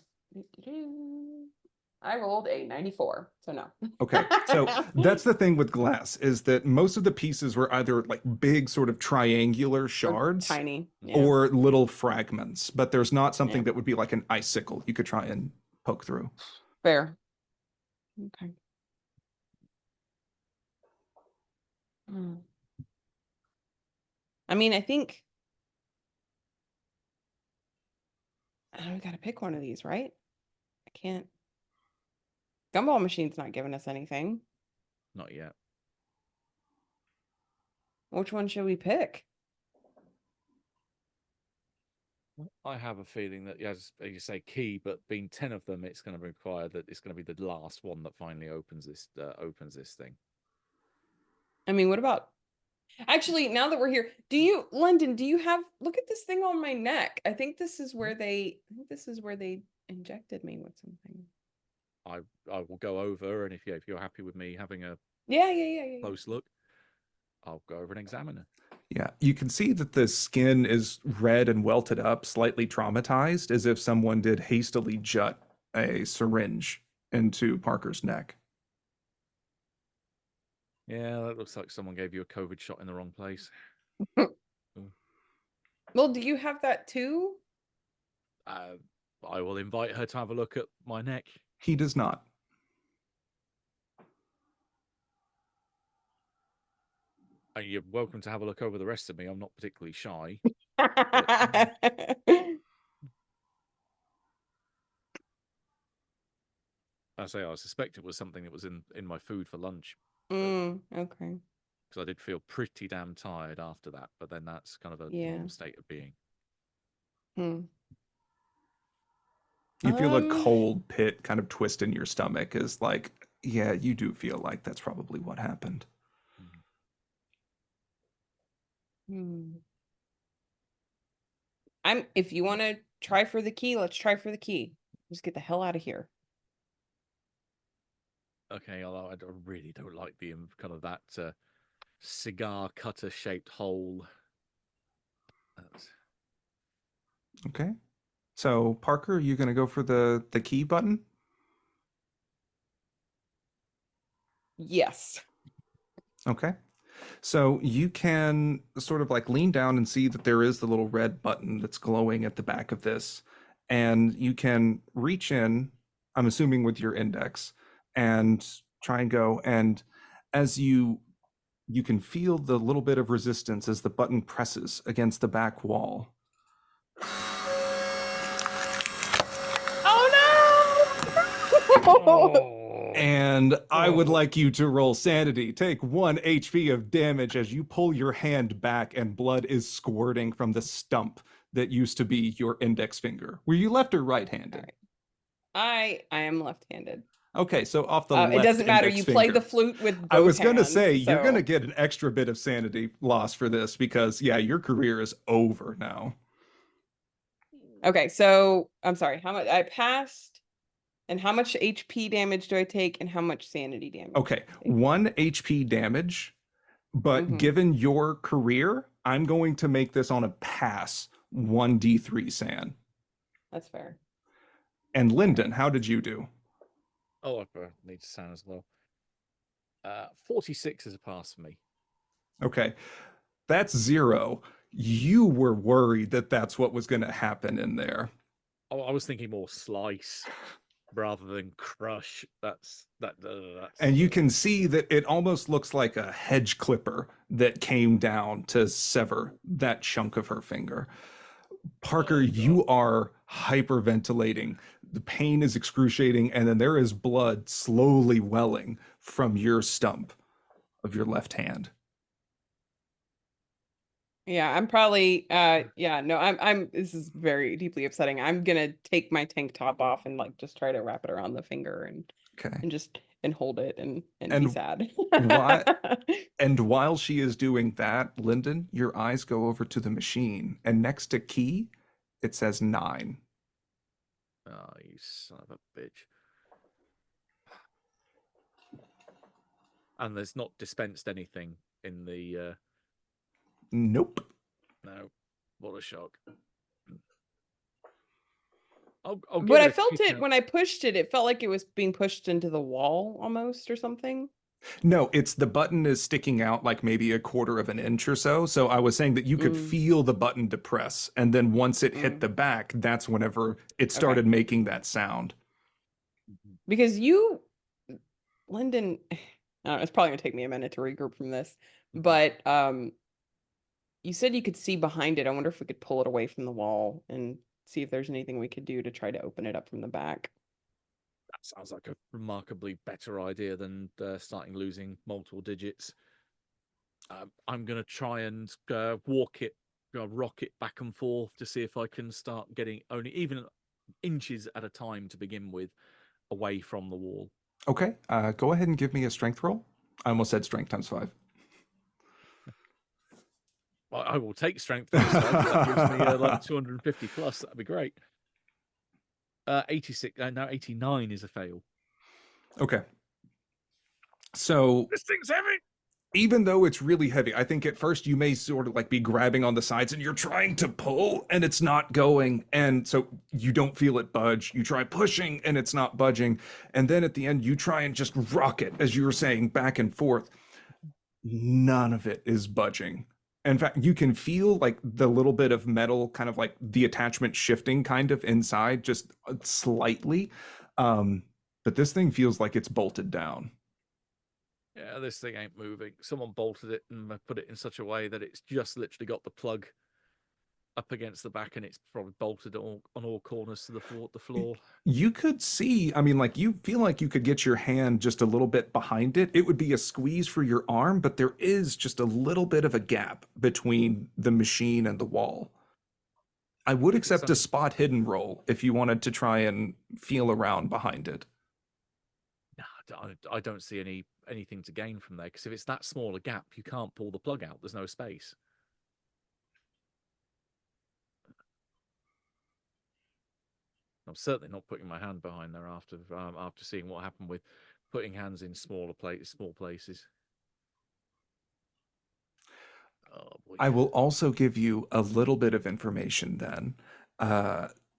I rolled a 94, so no. Okay, so that's the thing with glass is that most of the pieces were either like big sort of triangular shards Tiny. Yeah. or little fragments, but there's not something Yeah. that would be like an icicle you could try and poke through. Fair. Okay. I mean, I think we got to pick one of these, right? I can't. Gumball machine's not giving us anything. Not yet. Which one should we pick? I have a feeling that, as you say, key, but being 10 of them, it's going to require that it's going to be the last one that finally opens this thing. I mean, what about? Actually, now that we're here, London, do you have? Look at this thing on my neck. I think this is where they. Injected me with something. I will go over, and if you're happy with me having a Yeah. close look, I'll go over and examine it. Yeah, you can see that the skin is red and welted up, slightly traumatized, as if someone did hastily jut a syringe into Parker's neck. Yeah, that looks like someone gave you a COVID shot in the wrong place. Well, do you have that too? I will invite her to have a look at my neck. He does not. You're welcome to have a look over the rest of me. I'm not particularly shy. I suspect it was something that was in my food for lunch. Okay. Because I did feel pretty damn tired after that, but then that's kind of a normal state of being. You feel a cold pit kind of twist in your stomach is like, yeah, you do feel like that's probably what happened. If you want to try for the key, let's try for the key. Just get the hell out of here. Okay, although I really don't like the kind of that cigar cutter shaped hole. Okay. So Parker, are you going to go for the key button? Yes. Okay. So you can sort of like lean down and see that there is the little red button that's glowing at the back of this. And you can reach in, I'm assuming with your index, and try and go. And as you can feel the little bit of resistance as the button presses against the back wall. Oh no! And I would like you to roll sanity. Take 1 HP of damage as you pull your hand back and blood is squirting from the stump that used to be your index finger. Were you left or right-handed? Right. I am left-handed. Okay, so off the It left doesn't matter. index You play finger. the flute with both I was going to hands, say, you're going to so- get an extra bit of sanity loss for this because, yeah, your career is over now. Okay, so I'm sorry. How much I passed, and how much HP damage do I take, and how much sanity damage? Okay, 1 HP damage, but Mhm. given your career, I'm going to make this on a pass 1d3 san. That's fair. And Lyndon, how did you do? Oh, I need to sound as well. 46 is a pass for me. Okay, that's 0. You were worried that that's what was going to happen in there. Oh, I was thinking more slice rather than crush. That's And you can see that it almost looks like a hedge clipper that came down to sever that chunk of her finger. Parker, you are hyperventilating. The pain is excruciating, and then there is blood slowly welling from your stump of your left hand. Yeah, I'm probably yeah, no, I'm this is very deeply upsetting. I'm gonna take my tank top off and like just try to wrap it around the finger Okay. and just and hold it and be And sad. And while she is doing that, Lyndon, your eyes go over to the machine, and next to key, it says 9. Oh, you son of a bitch. And there's not dispensed anything in the Nope. no. What a shock. I'll But give I it a felt kick it out. when I pushed it, it felt like it was being pushed into the wall almost or something. No, it's the button is sticking out like maybe a quarter of an inch or so. So I was saying that you could feel the button depress. And then once it hit the back, that's whenever it started making that sound. Because you, Lyndon, I don't know, it's probably gonna take me a minute to regroup from this, but you said you could see behind it. I wonder if we could pull it away from the wall and see if there's anything we could do to try to open it up from the back. That sounds like a remarkably better idea than starting losing multiple digits. I'm going to try and rock it back and forth to see if I can start getting only even inches at a time to begin with away from the wall. Okay, go ahead and give me a strength roll. I almost said strength times 5. I will take strength times 5. That gives me like 250 plus. That'd be great. 86. Now 89 is a fail. Okay. So this thing's heavy. Even though it's really heavy, I think at first you may sort of like be grabbing on the sides and you're trying to pull and it's not going. And so you don't feel it budge. You try pushing and it's not budging. And then at the end, you try and just rock it, as you were saying, back and forth. None of it is budging. In fact, you can feel like the little bit of metal, kind of like the attachment shifting kind of inside, just slightly. But this thing feels like it's bolted down. Yeah, this thing ain't moving. Someone bolted it and put it in such a way that it's just literally got the plug up against the back and it's probably bolted on all corners to the floor. You could see, I mean, like you feel like you could get your hand just a little bit behind it. It would be a squeeze for your arm, but there is just a little bit of a gap between the machine and the wall. I would accept a spot hidden roll if you wanted to try and feel around behind it. No, I don't see anything to gain from there, because if it's that small a gap, you can't pull the plug out. There's no space. I'm certainly not putting my hand behind there after seeing what happened with putting hands in small places. Oh, boy. I will also give you a little bit of information then,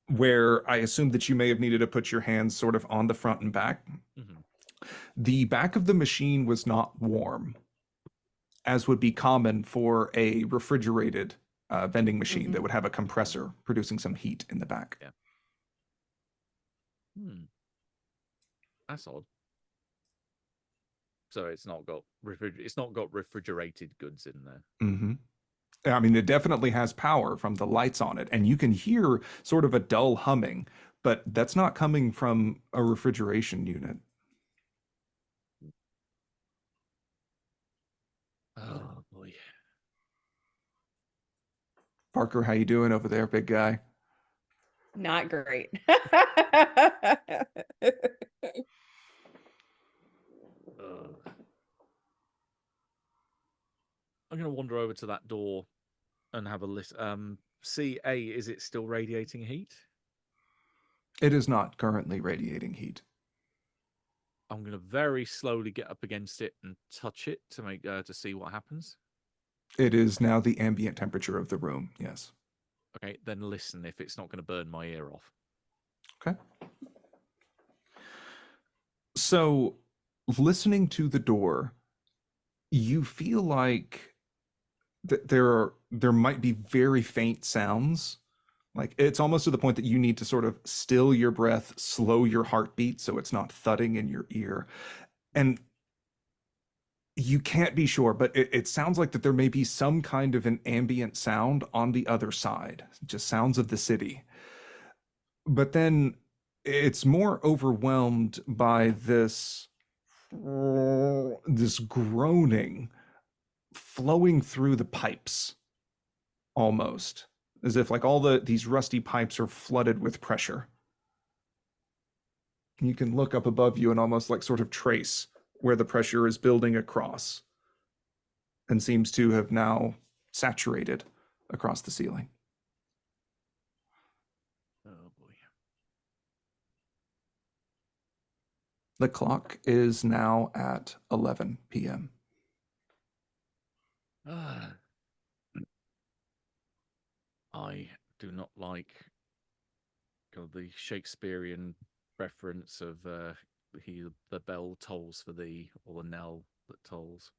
where I assume that you may have needed to put your hands sort of on the front and back. Mm-hmm. The back of the machine was not warm, as would be common for a refrigerated vending machine that would have a compressor producing some heat in the back. Yeah. That's odd. So it's not got refrigerated goods in there. Mm-hmm. I mean, it definitely has power from the lights on it, and you can hear sort of a dull humming, but that's not coming from a refrigeration unit. Oh boy. Parker, how you doing over there, big guy? Not great. to that door and have a listen. CA, is it still radiating heat? It is not currently radiating heat. I'm going to very slowly get up against it and touch it to make to see what happens. It is now the ambient temperature of the room, yes. Okay, then listen if it's not going to burn my ear off. Okay. So, listening to the door, you feel like there might be very faint sounds. Like it's almost to the point that you need to sort of still your breath, slow your heartbeat so it's not thudding in your ear. And you can't be sure, but it sounds like that there may be some kind of an ambient sound on the other side, just sounds of the city. But then it's more overwhelmed by this groaning flowing through the pipes, almost as if like all these rusty pipes are flooded with pressure. You can look up above you and almost like sort of trace where the pressure is building across and seems to have now saturated across the ceiling. Oh boy. The clock is now at 11 p.m. I do not like kind of the Shakespearean reference of the bell tolls for thee, or the knell that tolls.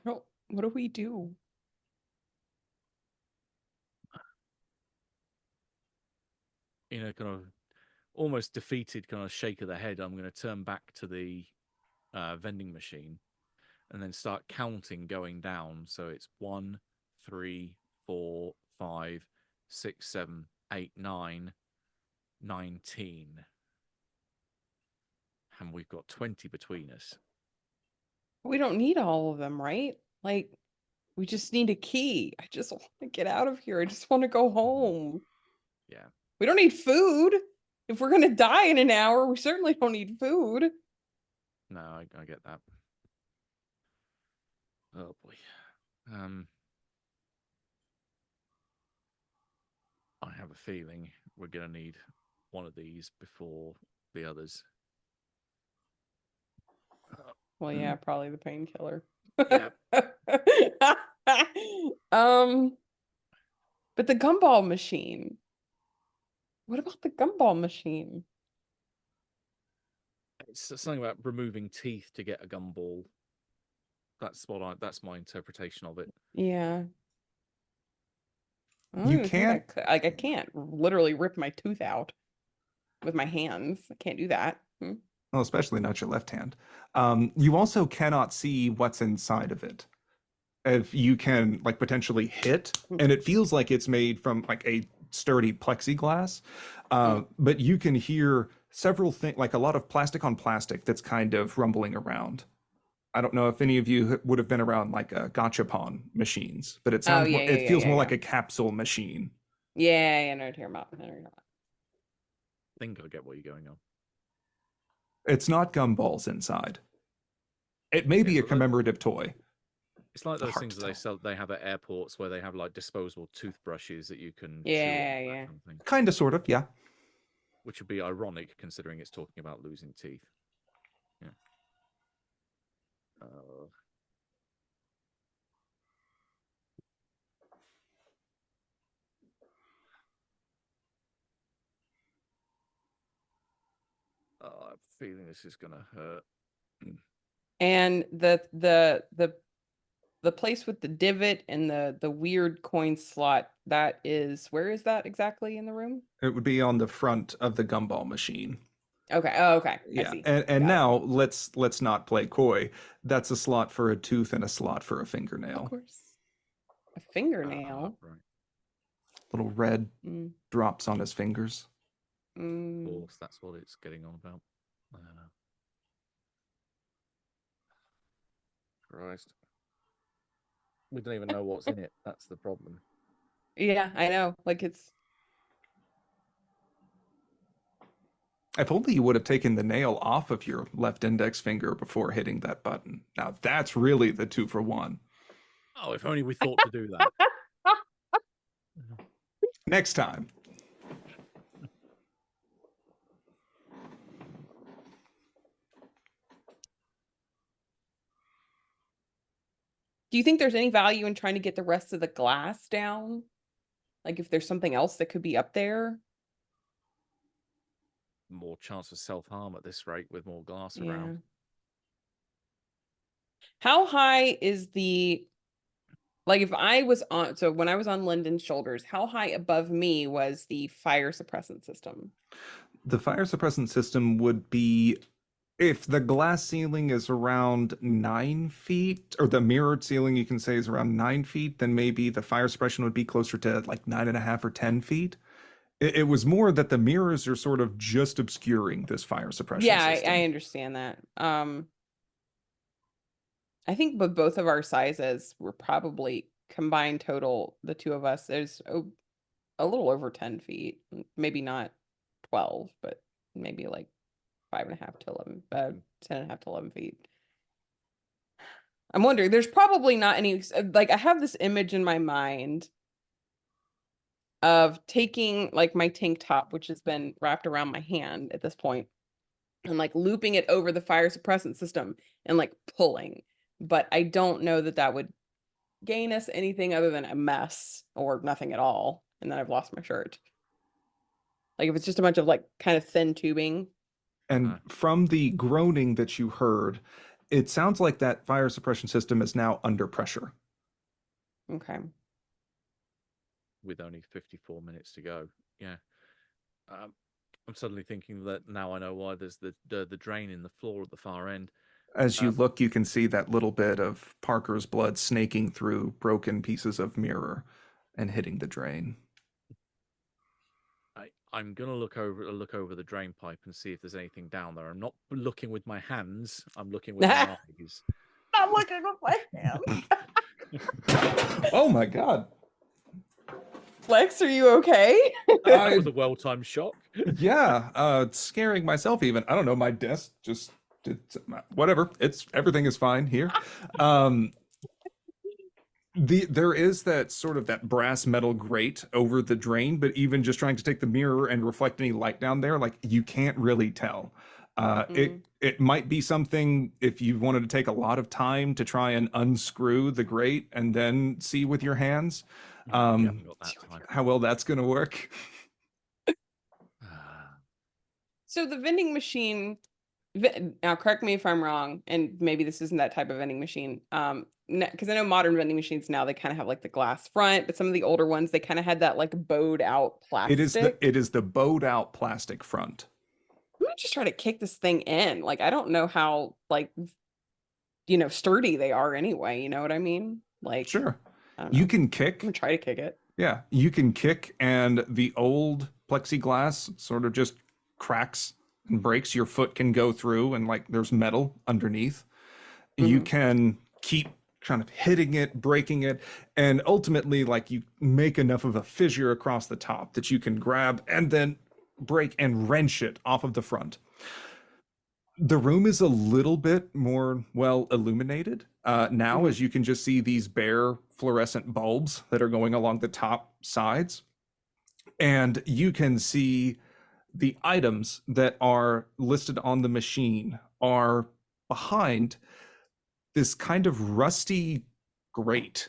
Well, what do we do? In a kind of almost defeated kind of shake of the head, I'm going to turn back to the vending machine and then start counting going down. So it's 1, 3, 4, 5, 6, 7, 8, 9, 19. And we've got 20 between us. We don't need all of them, right? Like, we just need a key. I just want to get out of here. I just want to go home. Yeah. We don't need food. If we're going to die in an hour, we certainly don't need food. No, I get that. Oh boy. I have a feeling we're going to need one of these before the others. Well, yeah, probably the painkiller. Yeah. But the gumball machine. What about the gumball machine? It's something about removing teeth to get a gumball. That's my interpretation of it. Yeah. I don't You even think can't I can't literally rip my tooth out with my hands. I can't do that. well, especially not your left hand. You also cannot see what's inside of it. If you can like potentially hit, and it feels like it's made from like a sturdy plexiglass, but you can hear several things, like a lot of plastic on plastic that's kind of rumbling around. I don't know if any of you would have been around like gachapon machines, but it sounds more, it feels more like a capsule machine. Yeah, I know what you're talking about. I know what you're talking about. I think I get what you're going on. It's not gumballs inside. It may be a commemorative toy. It's like those things that they sell. They have at airports where they have like disposable toothbrushes that you can chew on. Yeah. Kind of, sort of, yeah. Which would be ironic considering it's talking about losing teeth. Yeah. I have a feeling this is gonna hurt. And the place with the divot and the weird coin slot, that is, where is that exactly in the room? It would be on the front of the gumball machine. Okay. Oh, okay. Yeah. I see. And now let's not play coy. That's a slot for a tooth and a slot for a fingernail. Of course. A fingernail. Right. Little red drops on his fingers. Of course, that's what it's getting on about. Christ. We don't even know what's in it. That's the problem. Yeah, I know. Like it's If only you would have taken the nail off of your left index finger before hitting that button. Now that's really the 2-for-1. Oh, if only we thought to do that. Next time. Do you think there's any value in trying to get the rest of the glass down? Like if there's something else that could be up there? More chance of self-harm at this rate with more glass Yeah. around. How high is the, like if I was on, so when I was on Lyndon's shoulders, how high above me was the fire suppressant system? The fire suppressant system would be, if the glass ceiling is around 9 feet, or the mirrored ceiling you can say is around 9 feet, then maybe the fire suppression would be closer to like 9.5 or 10 feet. It was more that the mirrors are sort of just obscuring this fire suppression Yeah, system. I understand that. I think with both of our sizes, we're probably combined total, the two of us, there's a little over 10 feet, maybe not 12, but maybe like 5.5 to 11, 10.5 to 11 feet. I'm wondering, there's probably not any, like I have this image in my mind of taking like my tank top, which has been wrapped around my hand at this point, and like looping it over the fire suppressant system and like pulling. But I don't know that that would gain us anything other than a mess or nothing at all. And then I've lost my shirt. Like if it's just a bunch of like kind of thin tubing. And from the groaning that you heard, it sounds like that fire suppression system is now under pressure. Okay. With only 54 minutes to go. Yeah. I'm suddenly thinking that now I know why there's the drain in the floor at the far end. As you look, you can see that little bit of Parker's blood snaking through broken pieces of mirror and hitting the drain. I'm gonna look over the drain pipe and see if there's anything down there. I'm not looking with my hands. I'm looking with my eyes. I'm looking with my hands. Oh my god. Lex, are you okay? That was a well-timed shock. Yeah, it's scaring myself even. I don't know, my desk just did whatever. Everything is fine here. There is that sort of that brass metal grate over the drain, but even just trying to take the mirror and reflect any light down there, like you can't really tell. It might be something if you wanted to take a lot of time to try and unscrew the grate and then see with your hands. How well that's going to work. So the vending machine, now correct me if I'm wrong, and maybe this isn't that type of vending machine. Because I know modern vending machines now, they kind of have like the glass front, but some of the older ones, they kind of had that like bowed out plastic. It is the bowed out plastic front. I'm gonna just try to kick this thing in. Like I don't know how like sturdy they are anyway. You know what I mean? Like sure, you can kick. I'm gonna try to kick it. Yeah, you can kick, and the old plexiglass sort of just cracks and breaks. Your foot can go through, and like there's metal underneath. You can keep kind of hitting it, breaking it, and ultimately like you make enough of a fissure across the top that you can grab and then break and wrench it off of the front. The room is a little bit more well illuminated now, as you can just see these bare fluorescent bulbs that are going along the top sides, and you can see the items that are listed on the machine are behind this kind of rusty grate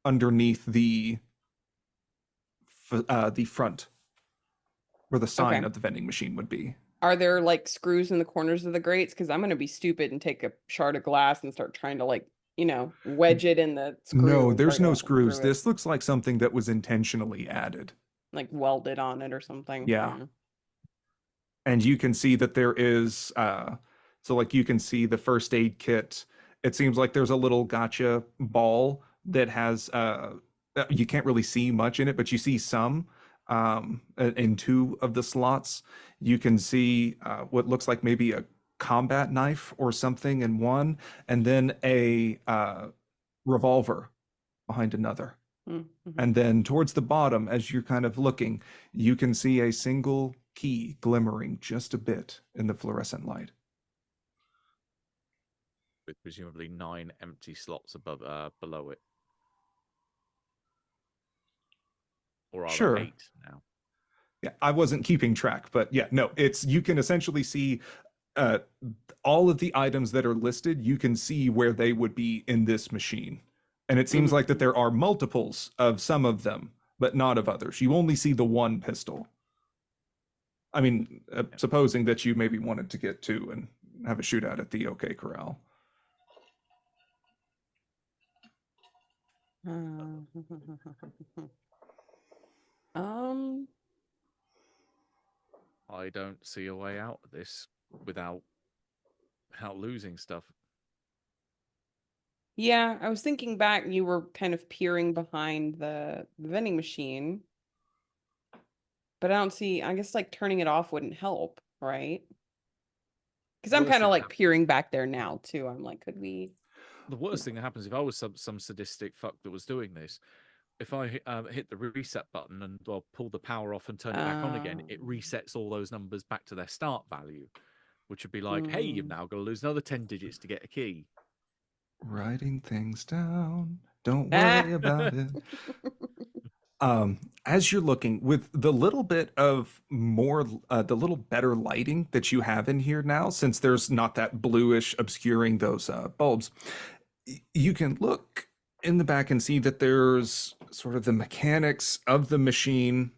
underneath the front where the sign of the vending machine would be. Are there like screws in the corners of the grates? Because I'm going to be stupid and take a shard of glass and start trying to like, wedge it in the screw. No, there's no screws. This looks like something that was intentionally added. Like welded on it or something. Yeah. And you can see that there is, so like you can see the first aid kit. It seems like there's a little gotcha ball that has, you can't really see much in it, but you see some in two of the slots. You can see what looks like maybe a combat knife or something in one, and then a revolver behind another. And then towards the bottom, as you're kind of looking, you can see a single key glimmering just a bit in the fluorescent light. With presumably 9 empty slots above below it. Or are there Sure. 8 now? Yeah, I wasn't keeping track, but yeah, no, it's you can essentially see uh, all of the items that are listed. You can see where they would be in this machine, and it seems like that there are multiples of some of them, but not of others. You only see the one pistol. I mean, supposing that you maybe wanted to get two and have a shootout at the OK Corral. Um, I don't see a way out of this without losing stuff. yeah, I was thinking back, you were kind of peering behind the vending machine. But I don't see, I guess like turning it off wouldn't help, right? Because I'm Worst kind of thing like hap- peering back there now too. I'm like, could we? The worst thing that happens if I was some sadistic fuck that was doing this, if I hit the reset button and pull the power off and turn it back on again, it resets all those numbers back to their start value, which would be like, hey, you've now got to lose another 10 digits to get a key. Writing things down. Don't Ah! worry about it. As you're looking with the little bit of more, the little better lighting that you have in here now, since there's not that bluish obscuring those bulbs, you can look in the back and see that there's sort of the mechanics of the machine,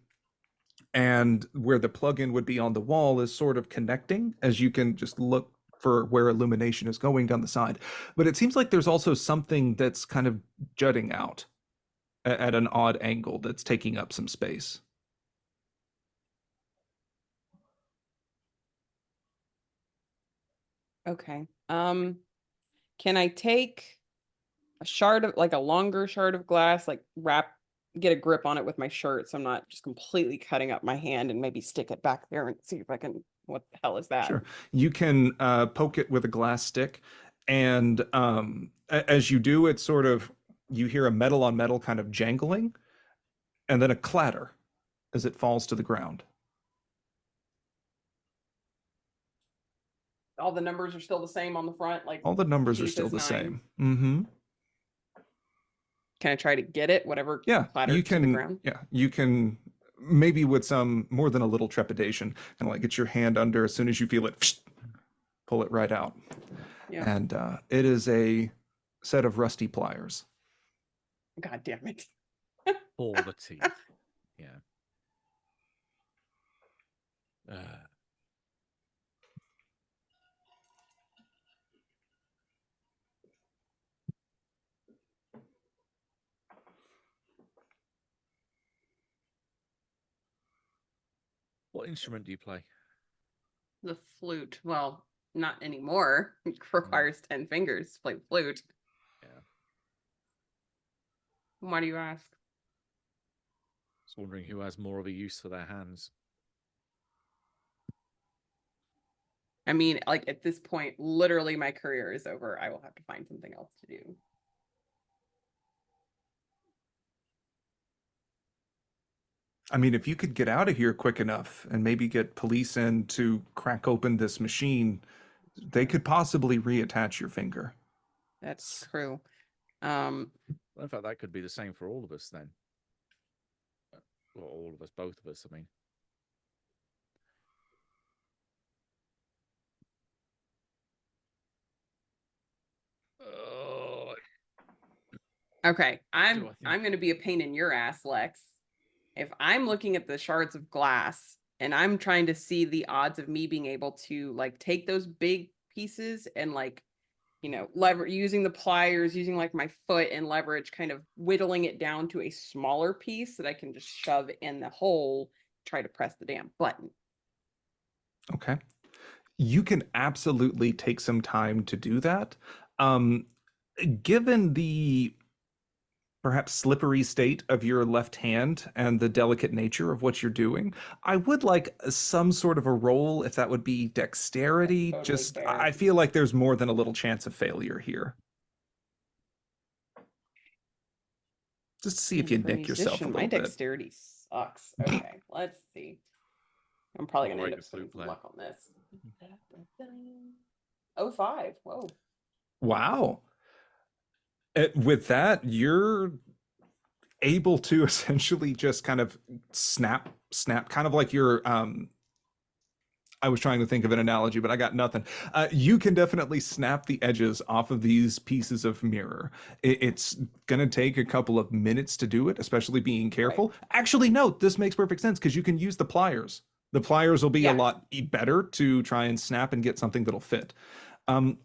and where the plug-in would be on the wall is sort of connecting, as you can just look for where illumination is going down the side. But it seems like there's also something that's kind of jutting out at an odd angle that's taking up some space. Okay. Can I take a shard of like a longer shard of glass, like get a grip on it with my shirt so I'm not just completely cutting up my hand, and maybe stick it back there and see if I can, what the hell is that? Sure. You can poke it with a glass stick, and as you do, it's sort of, you hear a metal on metal kind of jangling, and then a clatter as it falls to the ground. All the numbers are still the same on the front, like All the numbers are Keith still is the 9. same. Mm-hmm. Can I try to get it? Whatever Yeah, clattered you to the can. ground? Yeah, you can. Maybe with some more than a little trepidation, and like get your hand under. As soon as you feel it, pull it right out. Yeah. And it is a set of rusty pliers. God damn it. For the teeth. Yeah. What instrument do you play? The flute. Well, not anymore. It requires 10 fingers to play the flute. Yeah. Why do you ask? I was wondering who has more of a use for their hands. I mean, like at this point, literally my career is over. I will have to find something else to do. I mean, if you could get out of here quick enough and maybe get police in to crack open this machine, they could possibly reattach your finger. That's true. Well, in fact, that could be the same for all of us then. Well, all of us, both of us, I mean. Okay, I'm Do I think- going to be a pain in your ass, Lex. If I'm looking at the shards of glass and I'm trying to see the odds of me being able to like take those big pieces and like, you know, using the pliers, using like my foot and leverage, kind of whittling it down to a smaller piece that I can just shove in the hole, try to press the damn button. Okay. You can absolutely take some time to do that. Given the perhaps slippery state of your left hand and the delicate nature of what you're doing, I would like some sort of a roll, if that would be dexterity. Totally Just, fair. I feel like there's more than a little chance of failure here. Just to see if you For a nick yourself a musician, my little bit. dexterity sucks. Okay, let's see. I'm probably I'm a gonna very end up good flute spending some player. luck on this. Oh, 5. Whoa. Wow. With that, you're able to essentially just kind of snap, kind of like your I was trying to think of an analogy, but I got nothing. You can definitely snap the edges off of these pieces of mirror. It's going to take a couple of minutes to do it, especially being careful. Right. Actually, no, this makes perfect sense because you can use the pliers. The pliers will be a Yeah. lot better to try and snap and get something that'll fit.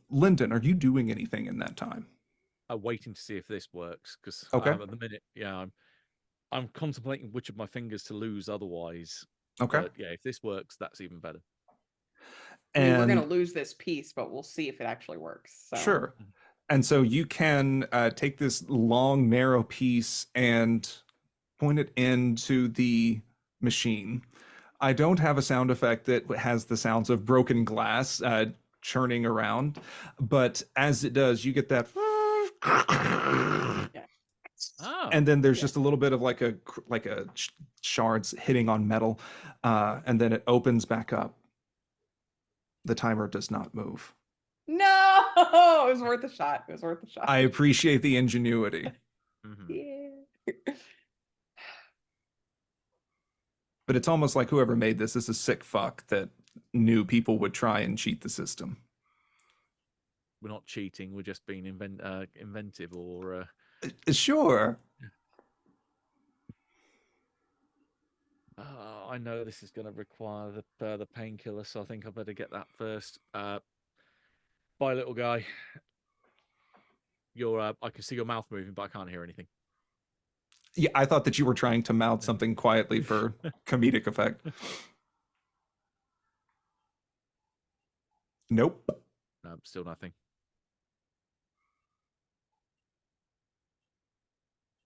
Lyndon, are you doing anything in that time? I'm waiting to see if this works because Okay. at the minute, yeah, I'm contemplating which of my fingers to lose otherwise. Okay. But yeah, if this works, that's even better. I mean, we're And gonna lose this piece, but we'll see if it actually works. So sure. And so you can take this long, narrow piece and point it into the machine. I don't have a sound effect that has the sounds of broken glass churning around, but as it does, you get that. yeah. Oh, And then there's Yeah. just a little bit of like a shards hitting on metal, and then it opens back up. The timer does not move. No, it was worth a shot. It was worth a shot. I appreciate the ingenuity, mhm. Yeah. but it's almost like whoever made this is a sick fuck that knew people would try and cheat the system. We're not cheating. We're just being inventive or. Sure. I know this is going to require the painkiller, so I think I better get that first. Bye, little guy. I can see your mouth moving, but I can't hear anything. Yeah, I thought that you were trying to mouth something quietly for comedic effect. Nope. Still nothing.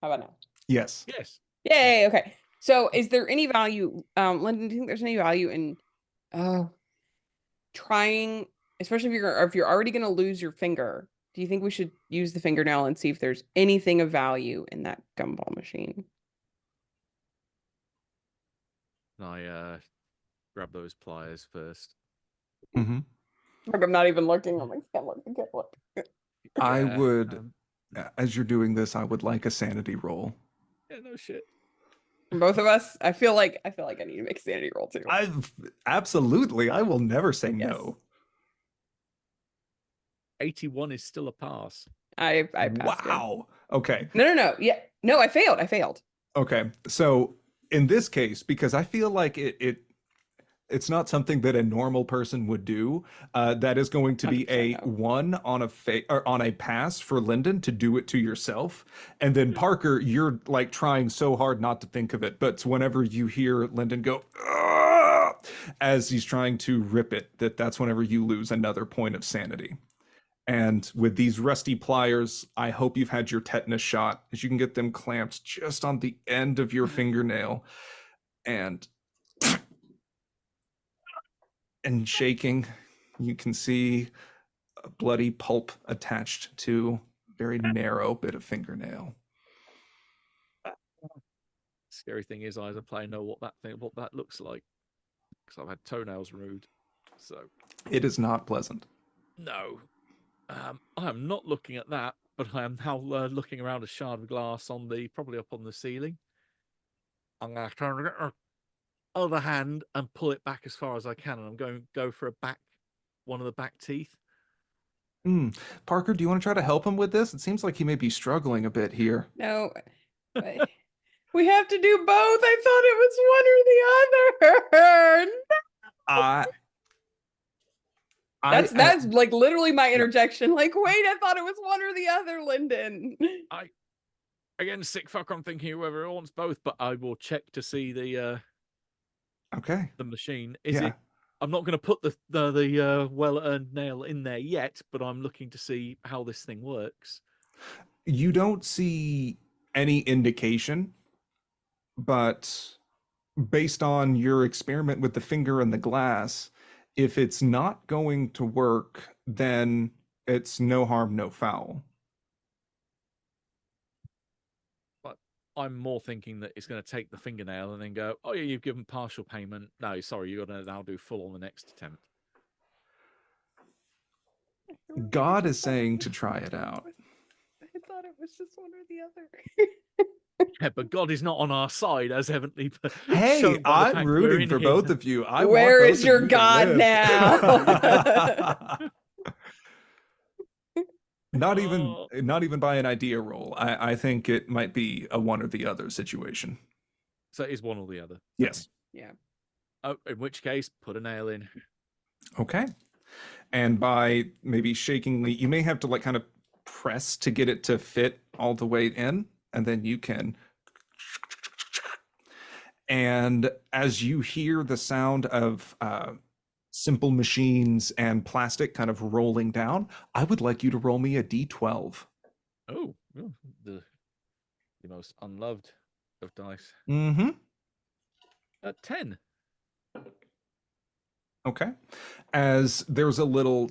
How about now? Yes. Yes. Yay. Okay. So, is there any value, Lyndon? Do you think there's any value in trying, especially if you're already going to lose your finger? Do you think we should use the fingernail and see if there's anything of value in that gumball machine? And I grab those pliers first. Mm-hmm. Like, I'm not even looking. I'm like, can't look. I can't look. I Yeah, would, as you're doing this, I would like a sanity roll. Yeah, no shit. Both of us. I feel like I need to make a sanity roll too. Absolutely. I will never say Yes. no. 81 is still a pass. I passed it. Wow. Okay. No. Yeah. No, I failed. Okay. So in this case, because I feel like it's not something that a normal person would do, that is going to be a 100% no. 1 on on a pass for Lyndon to do it to yourself. And then Parker, you're like trying so hard not to think of it, but whenever you hear Lyndon go "Ugh," as he's trying to rip it, that's whenever you lose another point of sanity. And with these rusty pliers, I hope you've had your tetanus shot, as you can get them clamped just on the end of your fingernail. And shaking, you can see a bloody pulp attached to a very narrow bit of fingernail. Scary thing is, I as a player know what that looks like because I've had toenails removed. So It is not pleasant. no, I am not looking at that, but I am now looking around a shard of glass probably up on the ceiling. I'm going to turn the other hand and pull it back as far as I can, and I'm going to go for one of the back teeth. Parker, do you want to try to help him with this? It seems like he may be struggling a bit here. No. We have to do both. I thought it was one or the other. That's like literally my interjection. Like, wait, I thought it was one or the other, Lyndon. Again, sick fuck. I'm thinking whoever wants both, but I will check to see the machine. Is it? I'm not going to put the well-earned nail in there yet, but I'm looking to see how this thing works. You don't see any indication, but based on your experiment with the finger and the glass, if it's not going to work, then it's no harm, no foul. I'm more thinking that it's going to take the fingernail and then go, oh yeah, you've given partial payment. No, sorry, you're going to now do full on the next attempt. God is saying to try it out. I thought it was just one or the other. Yeah, but God is not on our side, as evidently Hey, shown by the I'm fact we're rooting in for here. both of you. I Where want is both your of you to God live. now? Not Oh. even by an idea roll. I think it might be a one or the other situation. So it is one or the other. Yes. Yeah. Oh, in which case, put a nail in. Okay. And by maybe shakingly, you may have to like kind of press to get it to fit all the way in, and then you can. And as you hear the sound of simple machines and plastic kind of rolling down, I would like you to roll me a d12. Oh, the most unloved of dice. Mm-hmm. 10. Okay. As there's a little,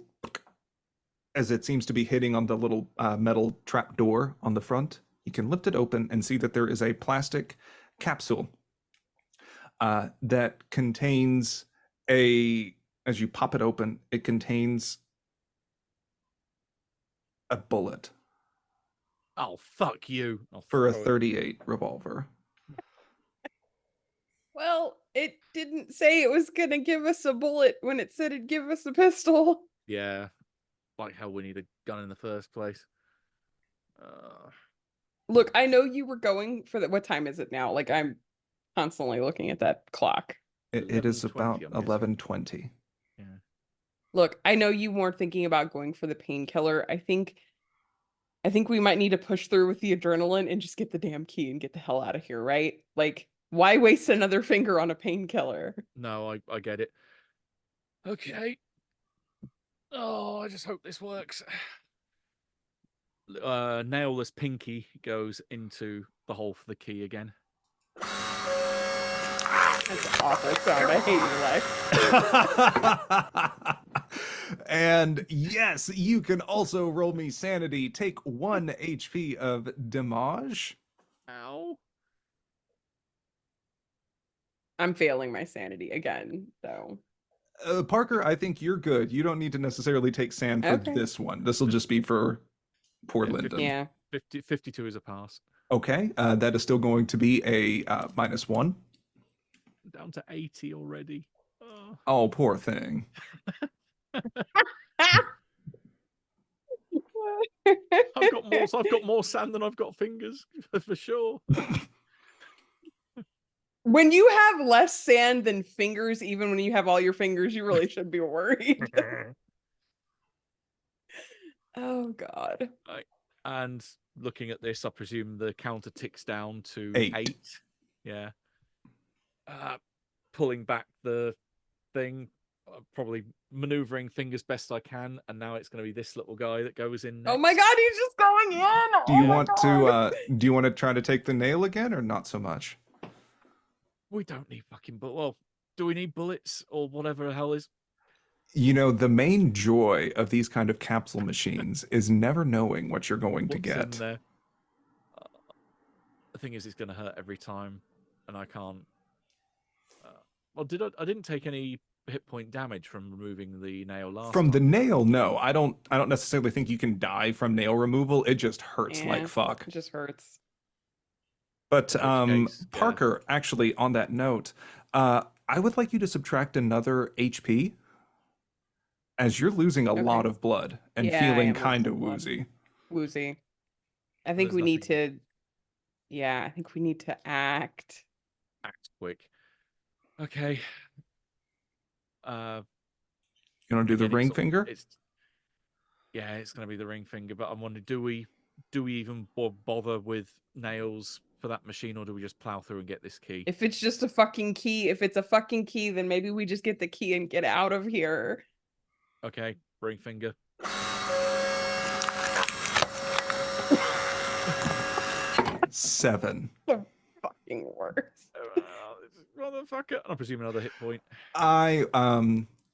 as it seems to be hitting on the little metal trap door on the front, you can lift it open and see that there is a plastic capsule that contains as you pop it open, it contains a bullet Oh, fuck you. I'll for a throw it. 38 revolver. Well, it didn't say it was gonna give us a bullet when it said it'd give us a pistol. Yeah. Like how we need a gun in the first place. Look, I know you were going for the. What time is it now? Like, I'm constantly looking at that clock. It is 11:20, about I'm guessing. 11:20. Yeah. Look, I know you weren't thinking about going for the painkiller. I think we might need to push through with the adrenaline and just get the damn key and get the hell out of here, right? Like, why waste another finger on a painkiller? No, I get it. Okay. Oh, I just hope this works. Nailless pinky goes into the hole for the key again. That's an awful sound. I hate you, Lex. And yes, you can also roll me sanity. Take 1 HP of damage. Ow. I'm failing my sanity again, so. Parker, I think you're good. You don't need to necessarily take sand for Okay. this one. This will just be for poor Yeah, Lyndon. Yeah. 52 is a pass. Okay, that is still going to be a -1. Down to 80 already. Oh. Oh, poor thing. I've got more sand than I've got fingers, for sure. When you have less sand than fingers, even when you have all your fingers, you really should be worried. Oh, God. And looking at this, I presume the counter ticks down to 8. Yeah. Pulling back the thing, probably maneuvering fingers best I can, and now it's going to be this little guy that goes in next. Oh my God, he's just going in. Do you want to try to take the nail again or not so much? We don't need fucking well, do we need bullets or whatever the hell is? You know, the main joy of these kind of capsule machines is never knowing what you're going to What's get. in there? The thing is, it's going to hurt every time, and I can't. Well, I didn't take any hit point damage from removing the nail last From the time. nail, no. I don't necessarily think you can die from nail removal. It just hurts like fuck. It just hurts. But case, yeah. Parker, actually, on that note, I would like you to subtract another HP, as you're losing a lot of blood and Yeah, I feeling am kind of losing blood. woozy. Woozy. I think There's we need nothing- to. Yeah, I think we need to act. Act quick. Okay. You want to do the Again, ring finger? Yeah, it's going to be the ring finger. But I'm wondering, do we even bother with nails for that machine, or do we just plow through and get this key? If it's just a fucking key, if it's a fucking key, then maybe we just get the key and get out of here. Okay, ring finger. 7. The fucking worst. Motherfucker. I presume another hit point.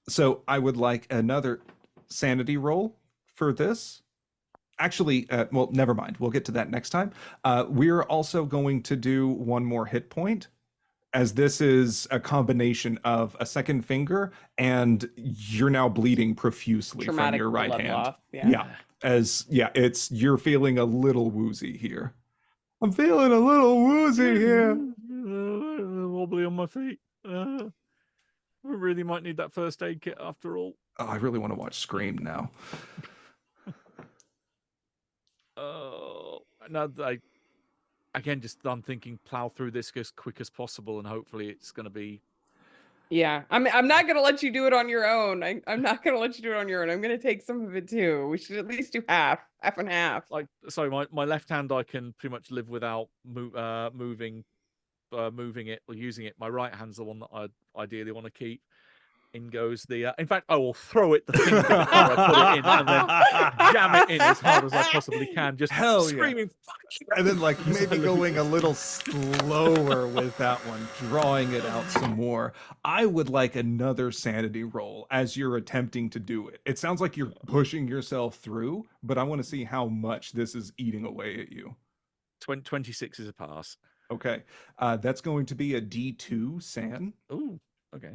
So I would like another sanity roll for this. Actually, well, never mind. We'll get to that next time. We're also going to do one more hit point, as this is a combination of a second finger and you're now bleeding profusely from Traumatic your right blood hand. loss. Yeah. It's you're feeling a little woozy here. I'm feeling a little woozy here. Wobbly on my feet. We really might need that first aid kit after all. Oh, I really want to watch Scream now. Oh, no, I'm thinking plow through this as quick as possible, and hopefully it's going to be. Yeah. I'm not gonna let you do it on your own. I'm not gonna let you do it on your own. I'm gonna take some of it too. We should at least do half and half. Like, sorry, my left hand I can pretty much live without moving it or using it. My right hand's the one that I ideally want to keep. In goes the. In fact, I will throw it the finger before I put it in, and then jam it in as hard as I possibly can. Just screaming, "Fuck you!" And then, like, maybe going a little slower with that one, drawing it out some more. I would like another sanity roll as you're attempting to do it. It sounds like you're pushing yourself through, but I want to see how much this is eating away at you. 26 is a pass. Okay, that's going to be a D2, San. Ooh, okay.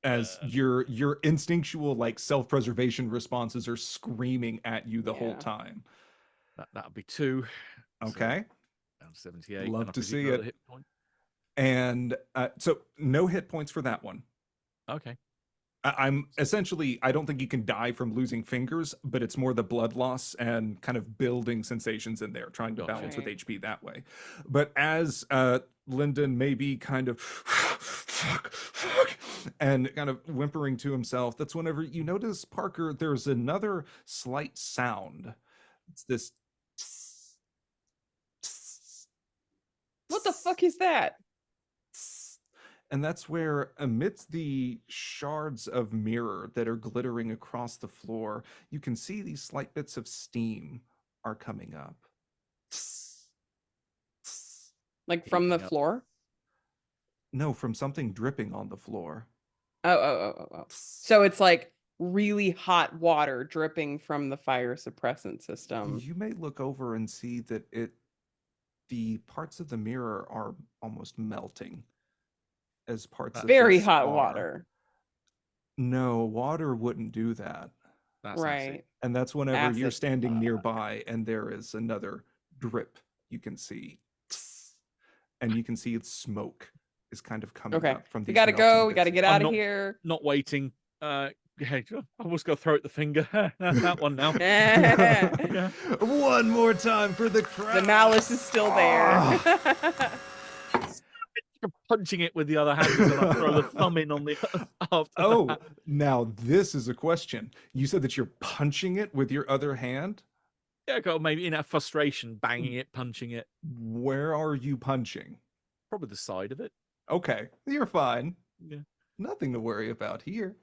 As your instinctual, like, self-preservation responses are screaming at you the whole time. That'll be 2. Okay. So down to 78. Love to see it. Hit point. And so no hit points for that one. Okay. I'm essentially, I don't think you can die from losing fingers, but it's more the blood loss and kind of building sensations in there, trying to balance with HP that way. But as Lyndon may be kind of fuck, and kind of whimpering to himself, that's whenever you notice, Parker, there's another slight sound. It's this. What the fuck is that? And that's where, amidst the shards of mirror that are glittering across the floor, you can see these slight bits of steam are coming up. Like from the floor? No, from something dripping on the floor. Oh. So it's like really hot water dripping from the fire suppressant system. You may look over and see that the parts of the mirror are almost melting. As parts of very this hot are. water. No, water wouldn't do that. That's right. acid. And that's whenever Acid. you're standing nearby and there is another drip you can see. And you can see its smoke is kind of coming up from these We gotta melting go. We bits. gotta get out of here. Not waiting. I was gonna throw it the finger. That one now. One more time for the crowd. The malice is still there. Punching it with the other hand and I throw the thumb in on the after that. Now this is a question. You said that you're punching it with your other hand? Yeah, maybe in a frustration, banging it, punching it. Where are you punching? Probably the side of it. Okay, you're fine. Yeah. Nothing to worry about here.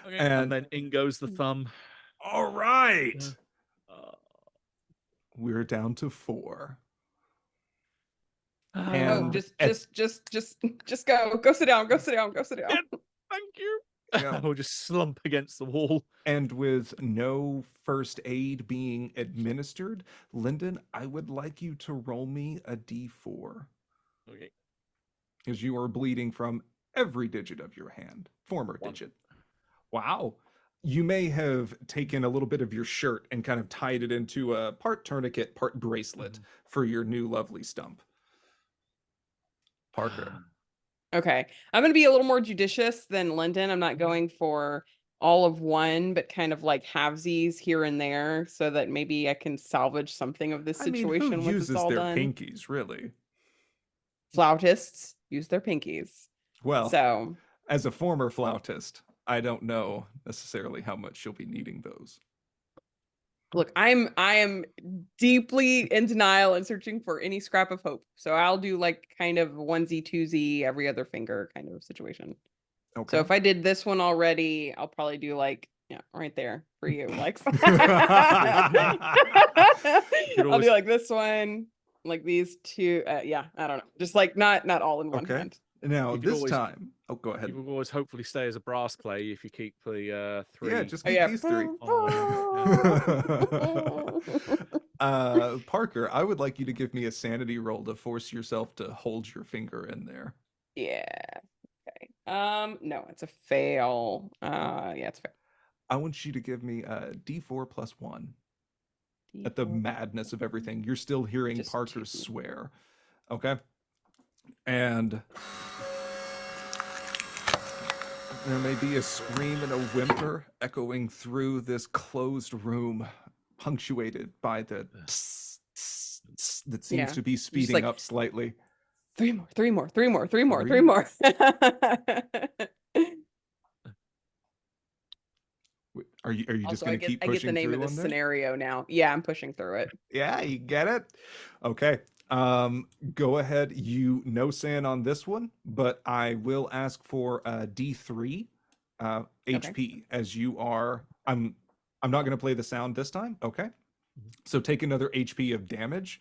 Okay. And then in goes the thumb. All right. We're down to 4. And just go. Go sit down. Go sit down. Go sit down. Thank you. Yeah. I'll just slump against the wall. And with no first aid being administered, Lyndon, I would like you to roll me a D4. Okay. Because you are bleeding from every digit of your hand. Former digit. Wow. You may have taken a little bit of your shirt and kind of tied it into a part tourniquet, part bracelet for your new lovely stump. Parker. Okay. I'm going to be a little more judicious than Lyndon. I'm not going for all of one, but kind of like halvesies here and there so that maybe I can salvage something of this situation. I mean, who once it's uses all their done. pinkies, really? Flautists use their pinkies. Well, so as a former flautist, I don't know necessarily how much you'll be needing those. Look, I am deeply in denial and searching for any scrap of hope. So I'll do like kind of onesie twosie every other finger kind of situation. Okay. So if I did this one already, I'll probably do like right there for you, Lex. I'll do like this one, like these two. I don't know, just like not all in one hand. Now You could this always time, oh, go ahead. you will always hopefully stay as a brass player if you keep the three. Yeah, just Oh, keep yeah. these three. Parker, I would like you to give me a sanity roll to force yourself to hold your finger in there. Yeah. Okay. No, it's a fail. Yeah, it's a fail. I want you to give me a D4 plus 1 at the D4 madness of everything. You're still hearing just Parker 2. swear. Okay? And there may be a scream and a whimper echoing through this closed room, punctuated by the tss, tss, tss that seems Yeah. to be speeding like, up slightly. 3 more, 3 more, 3 more, 3 more, 3 Three? more. Are you just Also, going to keep I get the pushing name of through this on there? scenario now. Yeah, I'm pushing through it. Yeah, you get it. Okay. Go ahead. You no san on this one, but I will ask for a D3 HP as you are. I'm not going to play the sound this time. Okay. So take another HP of damage.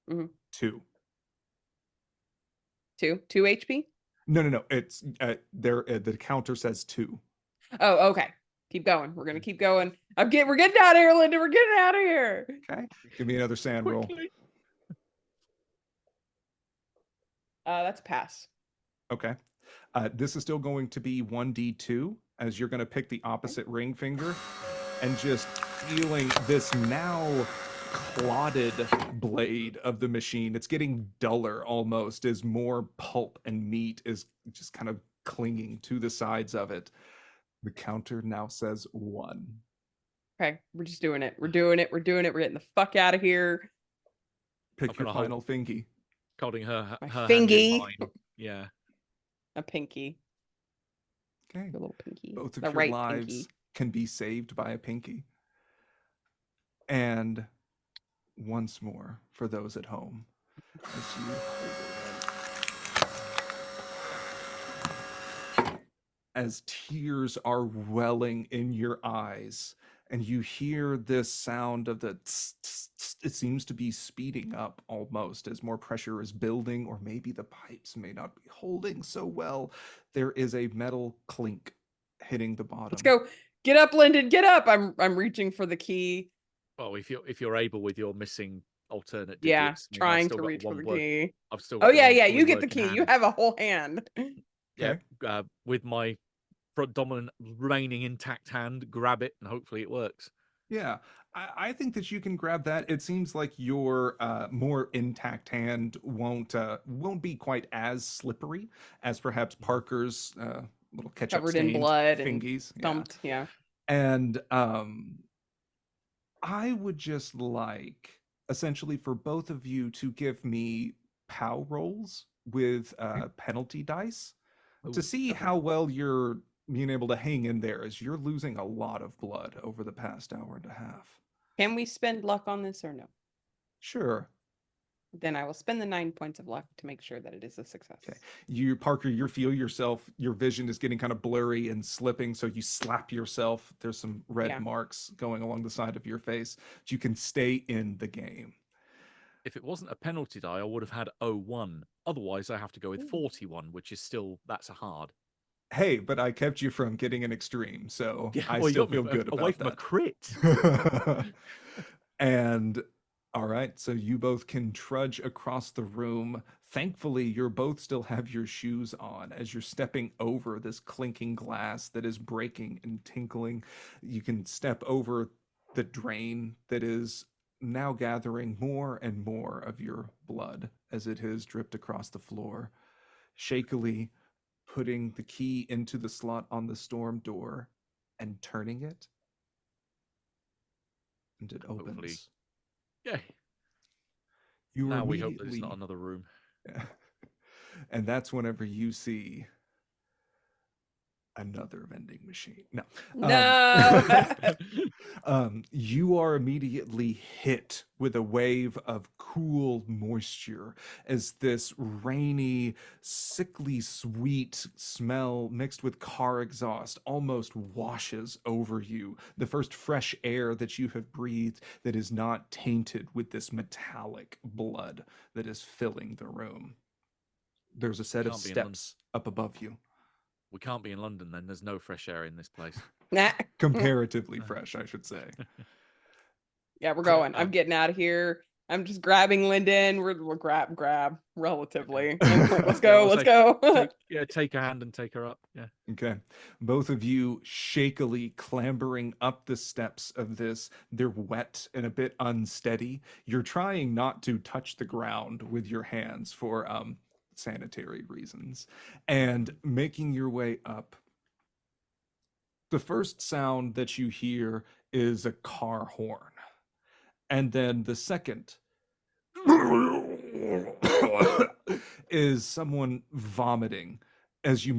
Mhm. 2. 2 HP. No. It's there. The counter says 2. Oh, okay. Keep going. We're gonna keep going. We're getting out of here, Linda. We're getting out of here. Okay. Give me another sand roll. Quickly. That's a pass. Okay. This is still going to be 1d2 as you're going to pick the opposite ring finger and just feeling this now clotted blade of the machine. It's getting duller almost as more pulp and meat is just kind of clinging to the sides of it. The counter now says 1. Okay, we're just doing it. We're doing it. We're doing it. We're getting the fuck out of here. Pick your final fingy. Holding her My hand in fingy. mine. Yeah. A pinky. Okay. A little pinky. Both of The your right lives pinky. can be saved by a pinky. And once more, for those at home, as you as tears are welling in your eyes and you hear this sound of the tss, tss, tss, it seems to be speeding up almost as more pressure is building, or maybe the pipes may not be holding so well. There is a metal clink hitting the bottom. Let's go. Get up, Lyndon. Get up. I'm reaching for the key. Well, if you're able with your missing alternate Yeah, digits, I mean, trying to reach for the key. I've still Oh got yeah, one yeah. fully You get the working key. You hand. have a whole hand. Yeah, Okay. with my dominant remaining intact hand, grab it and hopefully it works. Yeah, I think that you can grab that. It seems like your more intact hand won't be quite as slippery as perhaps Parker's little ketchup Covered in stained blood and fingies. Yeah. thumped. Yeah. And I would just like essentially for both of you to give me POW rolls with penalty dice to Ooh, see Okay. how well you're being able to hang in there as you're losing a lot of blood over the past hour and a half. Can we spend luck on this or no? Sure. Then I will spend the 9 points of luck to make sure that it is a success. Okay. You, Parker, you feel yourself, your vision is getting kind of blurry and slipping, so you slap yourself. There's some red Yeah. marks going along the side of your face. But you can stay in the game. If it wasn't a penalty die, I would have had 01. Otherwise, I have to go with 41, which is still, that's a hard. Hey, but I kept you from getting an extreme, so Yeah, I well, you still got me feel good away about from a that. crit. And all right, so you both can trudge across the room. Thankfully, you both still have your shoes on as you're stepping over this clinking glass that is breaking and tinkling. You can step over the drain that is now gathering more and more of your blood as it has dripped across the floor. Shakily putting the key into the slot on the storm door and turning it, and it opens. Hopefully. Yeah. You Now we hope there's immediately, not another room. and that's whenever you see another vending machine. No. No. You are immediately hit with a wave of cool moisture as this rainy, sickly sweet smell mixed with car exhaust almost washes over you. The first fresh air that you have breathed that is not tainted with this metallic blood that is filling the room. There's a set of Can't be in London. steps up above you. We can't be in London then. There's no fresh air in this place. Nah. Comparatively fresh, I should say. Yeah, we're So, going. I'm getting out of here. I'm just grabbing Lyndon. We'll grab relatively. I'm like, let's Yeah, go, I'll let's say, go. take a hand and take her up. Yeah. Okay. Both of you shakily clambering up the steps of this. They're wet and a bit unsteady. You're trying not to touch the ground with your hands for sanitary reasons and making your way up. The first sound that you hear is a car horn. And then the second is someone vomiting as you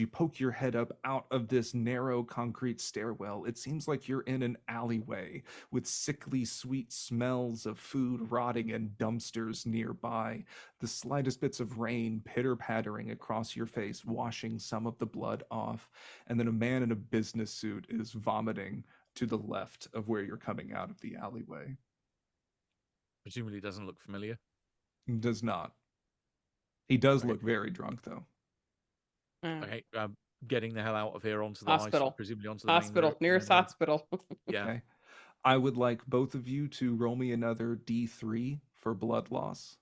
poke your head up out of this narrow concrete stairwell. It seems like you're in an alleyway with sickly sweet smells of food rotting in dumpsters nearby, the slightest bits of rain pitter-pattering across your face, washing some of the blood off, and then a man in a business suit is vomiting to the left of where you're coming out of the alleyway. Presumably doesn't look familiar. Does not. He does Okay. look very drunk, though. Okay, getting the hell out of here onto the Hospital. presumably onto the main Hospital. road. Nearest main road. hospital. Yeah. Okay. I would like both of you to roll me another D3 for blood loss.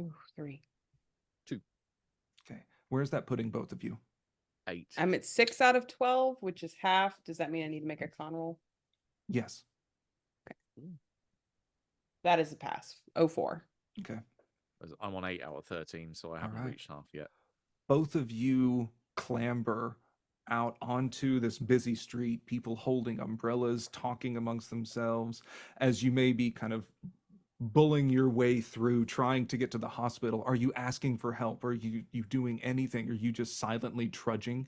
Ooh, 3. Okay. Where's that putting both of you? 8. I'm at 6 out of 12, which is half. Does that mean I need to make a con roll? Yes. That is a pass. 04. Okay. I'm on 8 out of 13, so I haven't right. reached half yet. Both of you clamber out onto this busy street, people holding umbrellas, talking amongst themselves, as you may be kind of bulling your way through, trying to get to the hospital. Are you asking for help? Are you doing anything? Are you just silently trudging,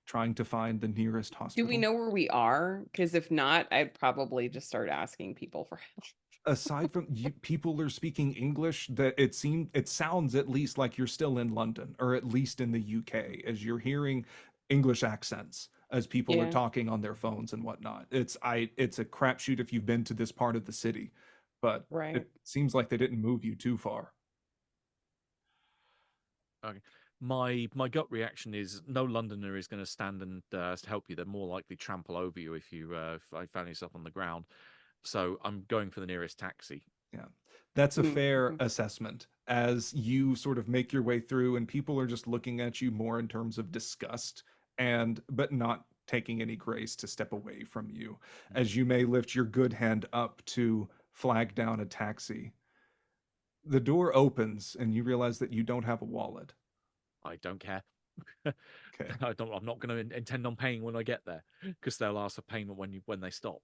trying to find the nearest Do hospital? we know where we are? Because if not, I'd probably just start asking people for help. Aside from you, people are speaking English, that it sounds at least like you're still in London, or at least in the UK, as you're hearing English accents as people are Yeah. talking on their phones and whatnot. It's a crapshoot if you've been to this part of the city, but Right. it seems like they didn't move you too far. Okay. My gut reaction is no Londoner is going to stand and help you. They're more likely trample over you if you found yourself on the ground. So I'm going for the nearest taxi. Yeah, that's a fair Mm-hmm. assessment as you sort of make your way through, and people are just looking at you more in terms of disgust but not taking any grace to step away from you, as you may lift your good hand up to flag down a taxi. The door opens and you realize that you don't have a wallet. I don't care. Okay. I'm not going to intend on paying when I get there because they'll ask for payment when they stop.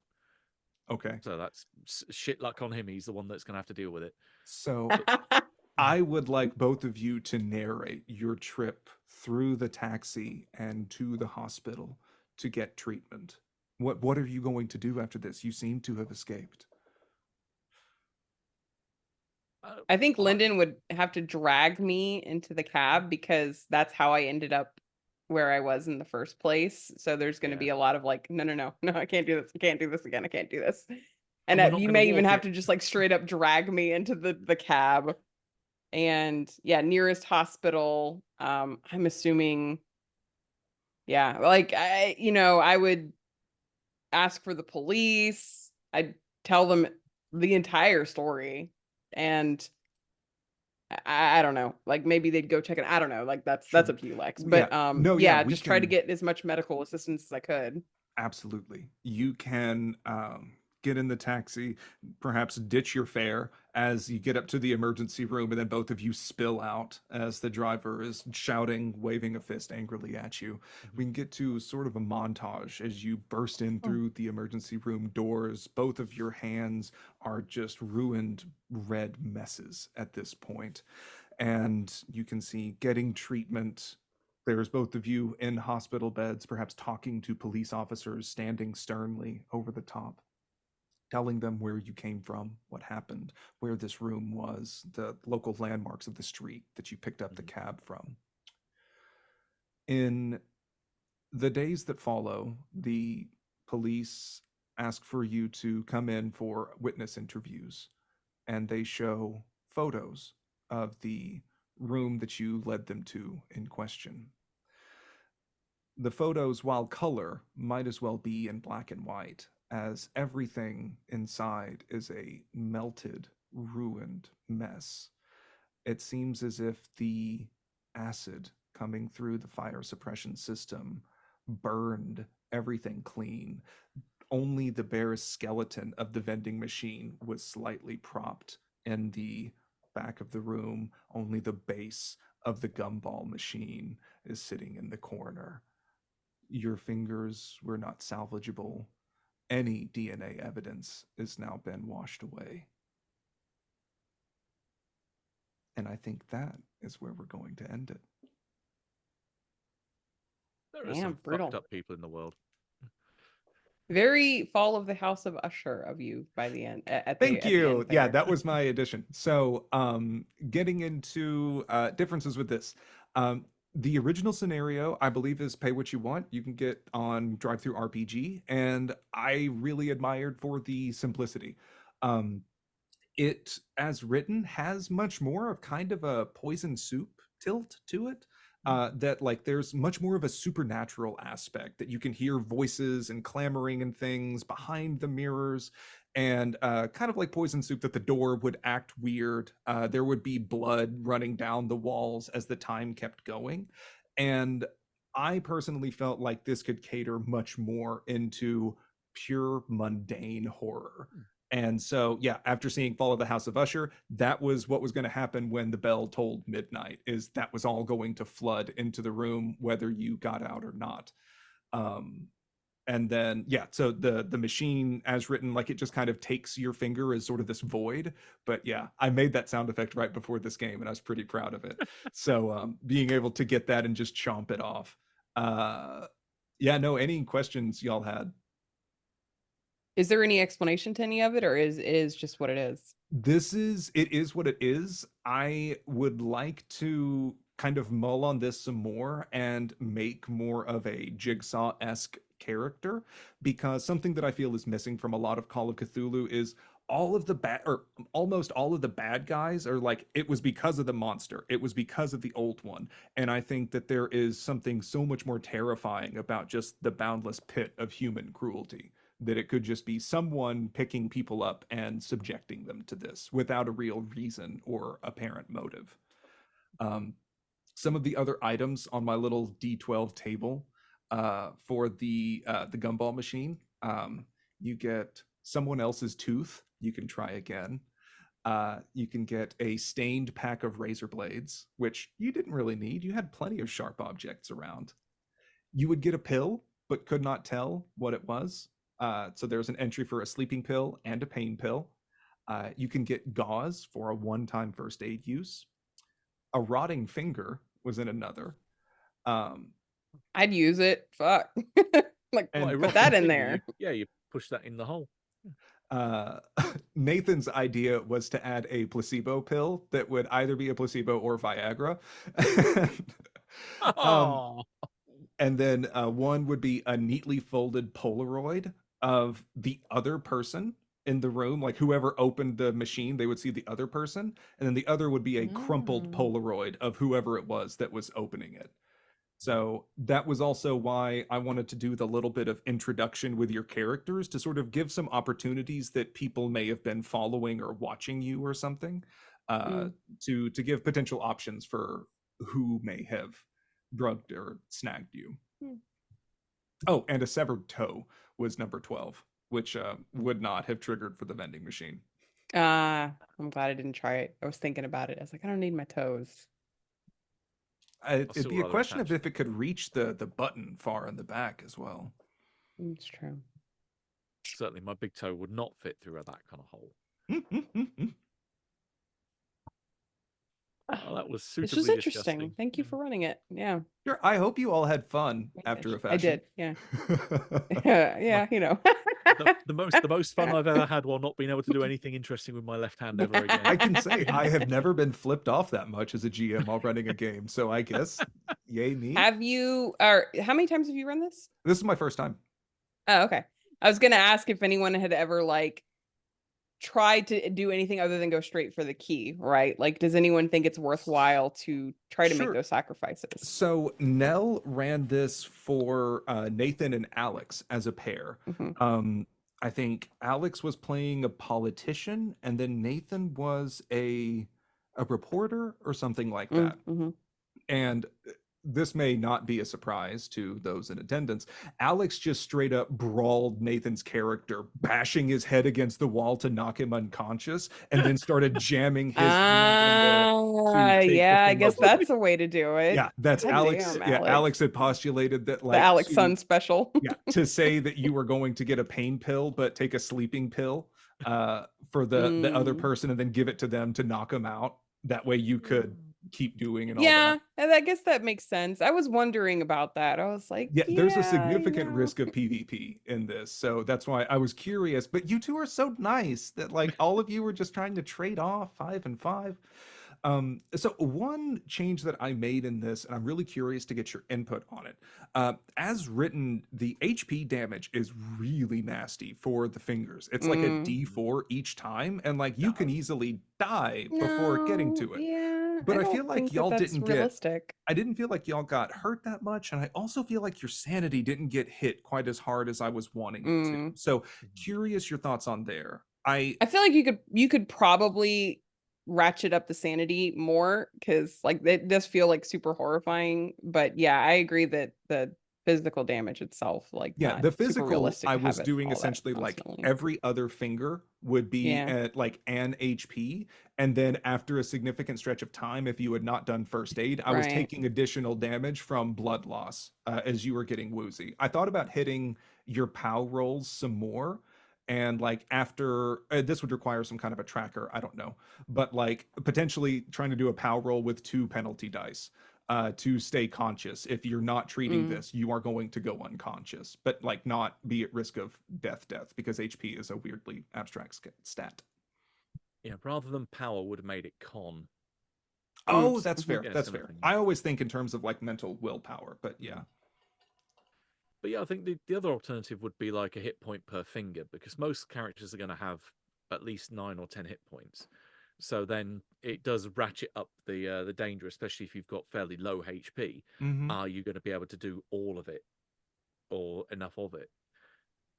Okay. So that's shit luck on him. He's the one that's going to have to deal with it. So I would like both of you to narrate your trip through the taxi and to the hospital to get treatment. What are you going to do after this? You seem to have escaped. I think Lyndon would have to drag me into the cab because that's how I ended up where I was in the first place. So there's going to be a lot of like, no, I can't do this. I can't do this again. I can't do this. And we're not you gonna may even walk have it. to just like straight up drag me into the cab. And yeah, nearest hospital. I'm assuming, yeah, like I would ask for the police. I'd tell them the entire story, and I don't know, like maybe they'd go check it. I don't know, like that's Sure. up to you, Lex. Yeah. But No, yeah, we just try to can- get as much medical assistance as I could. Absolutely. You can get in the taxi, perhaps ditch your fare as you get up to the emergency room, and then both of you spill out as the driver is shouting, waving a fist angrily at you. We can get to sort of a montage as you burst in through the emergency room doors. Both of your hands are just ruined red messes at this point. And you can see getting treatment. There's both of you in hospital beds, perhaps talking to police officers, standing sternly over the top, telling them where you came from, what happened, where this room was, the local landmarks of the street that you picked up the cab from. In the days that follow, the police ask for you to come in for witness interviews, and they show photos of the room that you led them to in question. The photos, while color, might as well be in black and white, as everything inside is a melted, ruined mess. It seems as if the acid coming through the fire suppression system burned everything clean. Only the bare skeleton of the vending machine was slightly propped in the back of the room. Only the base of the gumball machine is sitting in the corner. Your fingers were not salvageable. Any DNA evidence has now been washed away. And I think that is where we're going to end it. There are Damn, some brutal. fucked up people in the world. Very Fall of the House of Usher of you by the end. Thank the you. end Yeah, there. that was my addition. So, getting into differences with this. The original scenario, I believe, is pay what you want. You can get on Drive-Thru RPG, and I really admired for the simplicity. It, as written, has much more of kind of a poison soup tilt to it. That like there's much more of a supernatural aspect, that you can hear voices and clamoring and things behind the mirrors, and kind of like poison soup, that the door would act weird. There would be blood running down the walls as the time kept going, and I personally felt like this could cater much more into pure mundane horror. And so, yeah, after seeing Fall of the House of Usher, that was what was going to happen when the bell tolled midnight, is that was all going to flood into the room, whether you got out or not. And then, yeah, so the machine, as written, like it just kind of takes your finger as sort of this void. But yeah, I made that sound effect right before this game, and I was pretty proud of it. So being able to get that and just chomp it off. Yeah, no, any questions y'all had? Is there any explanation to any of it, or is just what it is? It is what it is. I would like to kind of mull on this some more and make more of a Jigsaw-esque character, because something that I feel is missing from a lot of Call of Cthulhu is all of the bad, or almost all of the bad guys are like, it was because of the monster, it was because of the old one. And I think that there is something so much more terrifying about just the boundless pit of human cruelty, that it could just be someone picking people up and subjecting them to this without a real reason or apparent motive. Some of the other items on my little D12 table for the gumball machine, you get someone else's tooth. You can try again. You can get a stained pack of razor blades, which you didn't really need. You had plenty of sharp objects around. You would get a pill, but could not tell what it was. So there's an entry for a sleeping pill and a pain pill. You can get gauze for a one-time first aid use. A rotting finger was in another. I'd use it. Fuck. Like, And put that in there. You push that in the hole. Nathan's idea was to add a placebo pill that would either be a placebo or Viagra. And then one would be a neatly folded Polaroid of the other person in the room, like whoever opened the machine, they would see the other person, and then the other would be a crumpled Polaroid of whoever it was that was opening it. So that was also why I wanted to do the little bit of introduction with your characters, to sort of give some opportunities that people may have been following or watching you or something, to give potential options for who may have drugged or snagged you. Oh, and a severed toe was number 12, which would not have triggered for the vending machine. I'm glad I didn't try it. I was thinking about it. I was like, I don't need my toes. It'd be a question of if it could reach the button far in the back as well. It's true. Certainly, my big toe would not fit through that kind of hole. Oh, that was suitably This was interesting. disgusting. Thank you for running it. Yeah. Sure. I hope you all had fun after a fashion. I did. Yeah. Yeah. You know. the most fun I've ever had while not being able to do anything interesting with my left hand ever again. I can say I have never been flipped off that much as a GM while running a game. So I guess, yay me. Have you, or how many times have you run this? This is my first time. Oh, okay. I was gonna ask if anyone had ever like try to do anything other than go straight for the key, right? Like, does anyone think it's worthwhile to try to make Sure. those sacrifices? So Nell ran this for Nathan and Alex as a pair. Mhm. I think Alex was playing a politician, and then Nathan was a reporter or something like that. Mhm. And this may not be a surprise to those in attendance. Alex just straight up brawled Nathan's character, bashing his head against the wall to knock him unconscious, and then started jamming his hand in there to take the Yeah, I guess fingers away. that's a way to do it. Yeah, that's God Alex. damn, Yeah, Alex. Alex had postulated that, The like, Alex to Sun special. yeah, to say that you were going to get a pain pill, but take a sleeping pill for the other person, and then give it to them to knock them out. That way, you could keep doing and all that. Yeah, and I guess that makes sense. I was wondering about that. I was like, Yeah, there's a yeah, significant risk of PvP in this, so that's why I was curious. But you two are so nice that, like, all of you were just trying to trade off 5 and 5. So one change that I made in this, and I'm really curious to get your input on it. As written, the HP damage is really nasty for the fingers. It's like a D4 each time, and like you can easily die before getting to it. Yeah, But I don't feel like think that y'all that's didn't realistic. I didn't feel like y'all got hurt that much, and I also feel like your sanity didn't get hit quite as hard as I was wanting it to. So curious your thoughts on there. I feel like you could probably ratchet up the sanity more, because like it does feel like super horrifying. But yeah, I agree that the physical damage itself, like, Yeah, not the super physical, realistic I to was have it doing all that essentially like constantly. every other finger would be Yeah. at like an HP. And then after a significant stretch of time, if you had not done first aid, I was Right. taking additional damage from blood loss as you were getting woozy. I thought about hitting your POW rolls some more. And like after this would require some kind of a tracker, I don't know, but like potentially trying to do a POW roll with 2 penalty dice to stay conscious. If you're not treating this, you are going to go unconscious, but like not be at risk of death because HP is a weirdly abstract stat. Yeah, rather than power would have made it con. Oh, that's fair. Yeah, That's similar fair. thing. I always think in terms of like mental willpower, but yeah. But yeah, I think the other alternative would be like a hit point per finger, because most characters are going to have at least 9 or 10 hit points. So then it does ratchet up the danger, especially if you've got fairly low HP. Are you going to be able to do all of it or enough of it?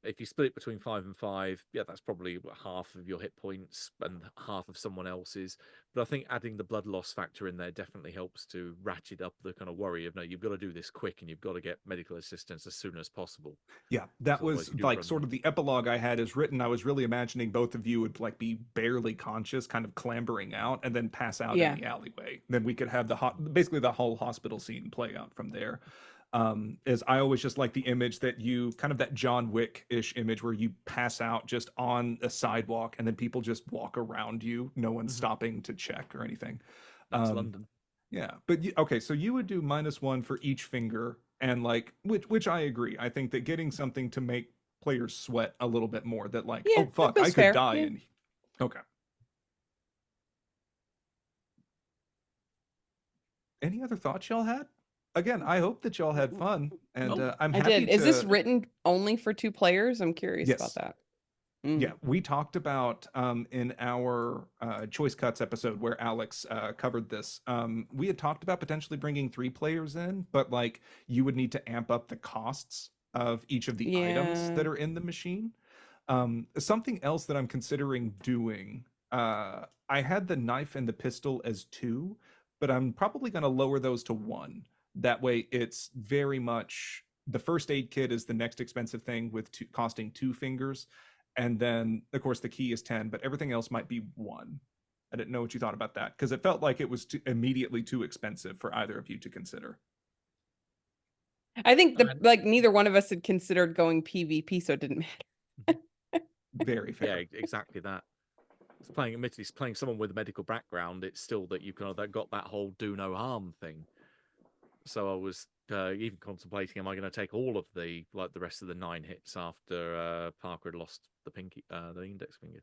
If you split it between 5 and 5, yeah, that's probably half of your hit points and half of someone else's. But I think adding the blood loss factor in there definitely helps to ratchet up the kind of worry of, no, you've got to do this quick and you've got to get medical assistance as soon as possible. Yeah, that was like sort of the epilogue I had is written. I was really imagining both of you would like be barely conscious, kind of clambering out, and then pass out in the alleyway. Then we could have basically the whole hospital scene play out from there. Is I always just like the image that you kind of that John Wick-ish image where you pass out just on a sidewalk and then people just walk around you, no one's stopping to check or anything. That's London. Yeah, but okay, so you would do -1 for each finger, and like which I agree. I think that getting something to make players sweat a little bit more, that like, oh fuck, I could die. And okay. Any other thoughts y'all had? Again, I hope that y'all had fun, and I'm happy to. Is this written only for 2 players? I'm curious about that. Yeah, we talked about in our Choice Cuts episode where Alex covered this. We had talked about potentially bringing 3 players in, but like you would need to amp up the costs of each of the items that are in the machine. Something else that I'm considering doing. I had the knife and the pistol as 2, but I'm probably going to lower those to 1. That way, it's very much the first aid kit is the next expensive thing with costing 2 fingers. And then, of course, the key is 10, but everything else might be 1. I didn't know what you thought about that, because it felt like it was immediately too expensive for either of you to consider. I think like neither one of us had considered going PvP, so it didn't matter. Very fair. Yeah, exactly that. Admittedly, playing someone with a medical background, it's still that you kind of got that whole do no harm thing. So I was even contemplating, am I going to take all of the rest of the 9 hits after Parker had lost the index finger?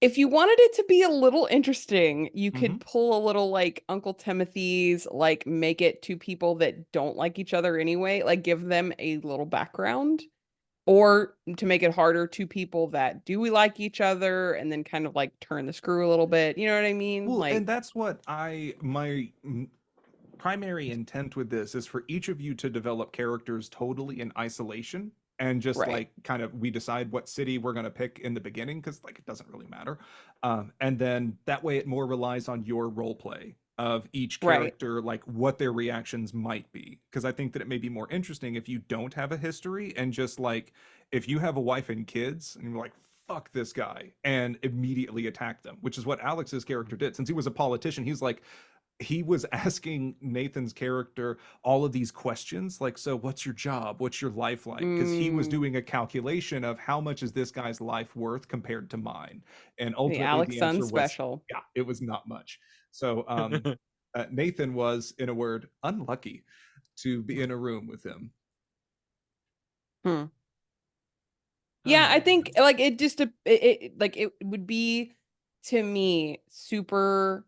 If you wanted it to be a little interesting, you could pull a little like Uncle Timothy's, like make it 2 people that don't like each other anyway, like give them a little background. or to make it harder, two people that do we like each other and then kind of like turn the screw a little bit. You know what I mean? Well, Like, and that's what primary intent with this is for each of you to develop characters totally in isolation and just right, like kind of we decide what city we're going to pick in the beginning because like it doesn't really matter, and then that way it more relies on your role play of each right. character, like what their reactions might be, because I think that it may be more interesting if you don't have a history and just like if you have a wife and kids and you're like fuck this guy and immediately attack them, which is what Alex's character did. Since he was a politician, he's like he was asking Nathan's character all of these questions like, so what's your job, what's your life like, because he was Mm, doing a calculation of how much is this guy's life worth compared to mine, and the ultimately Alex the Sun answer was special. yeah, it was not much. So Nathan was, in a word, unlucky to be in a room with him. Hmm. Yeah, I think like it just like it would be to me super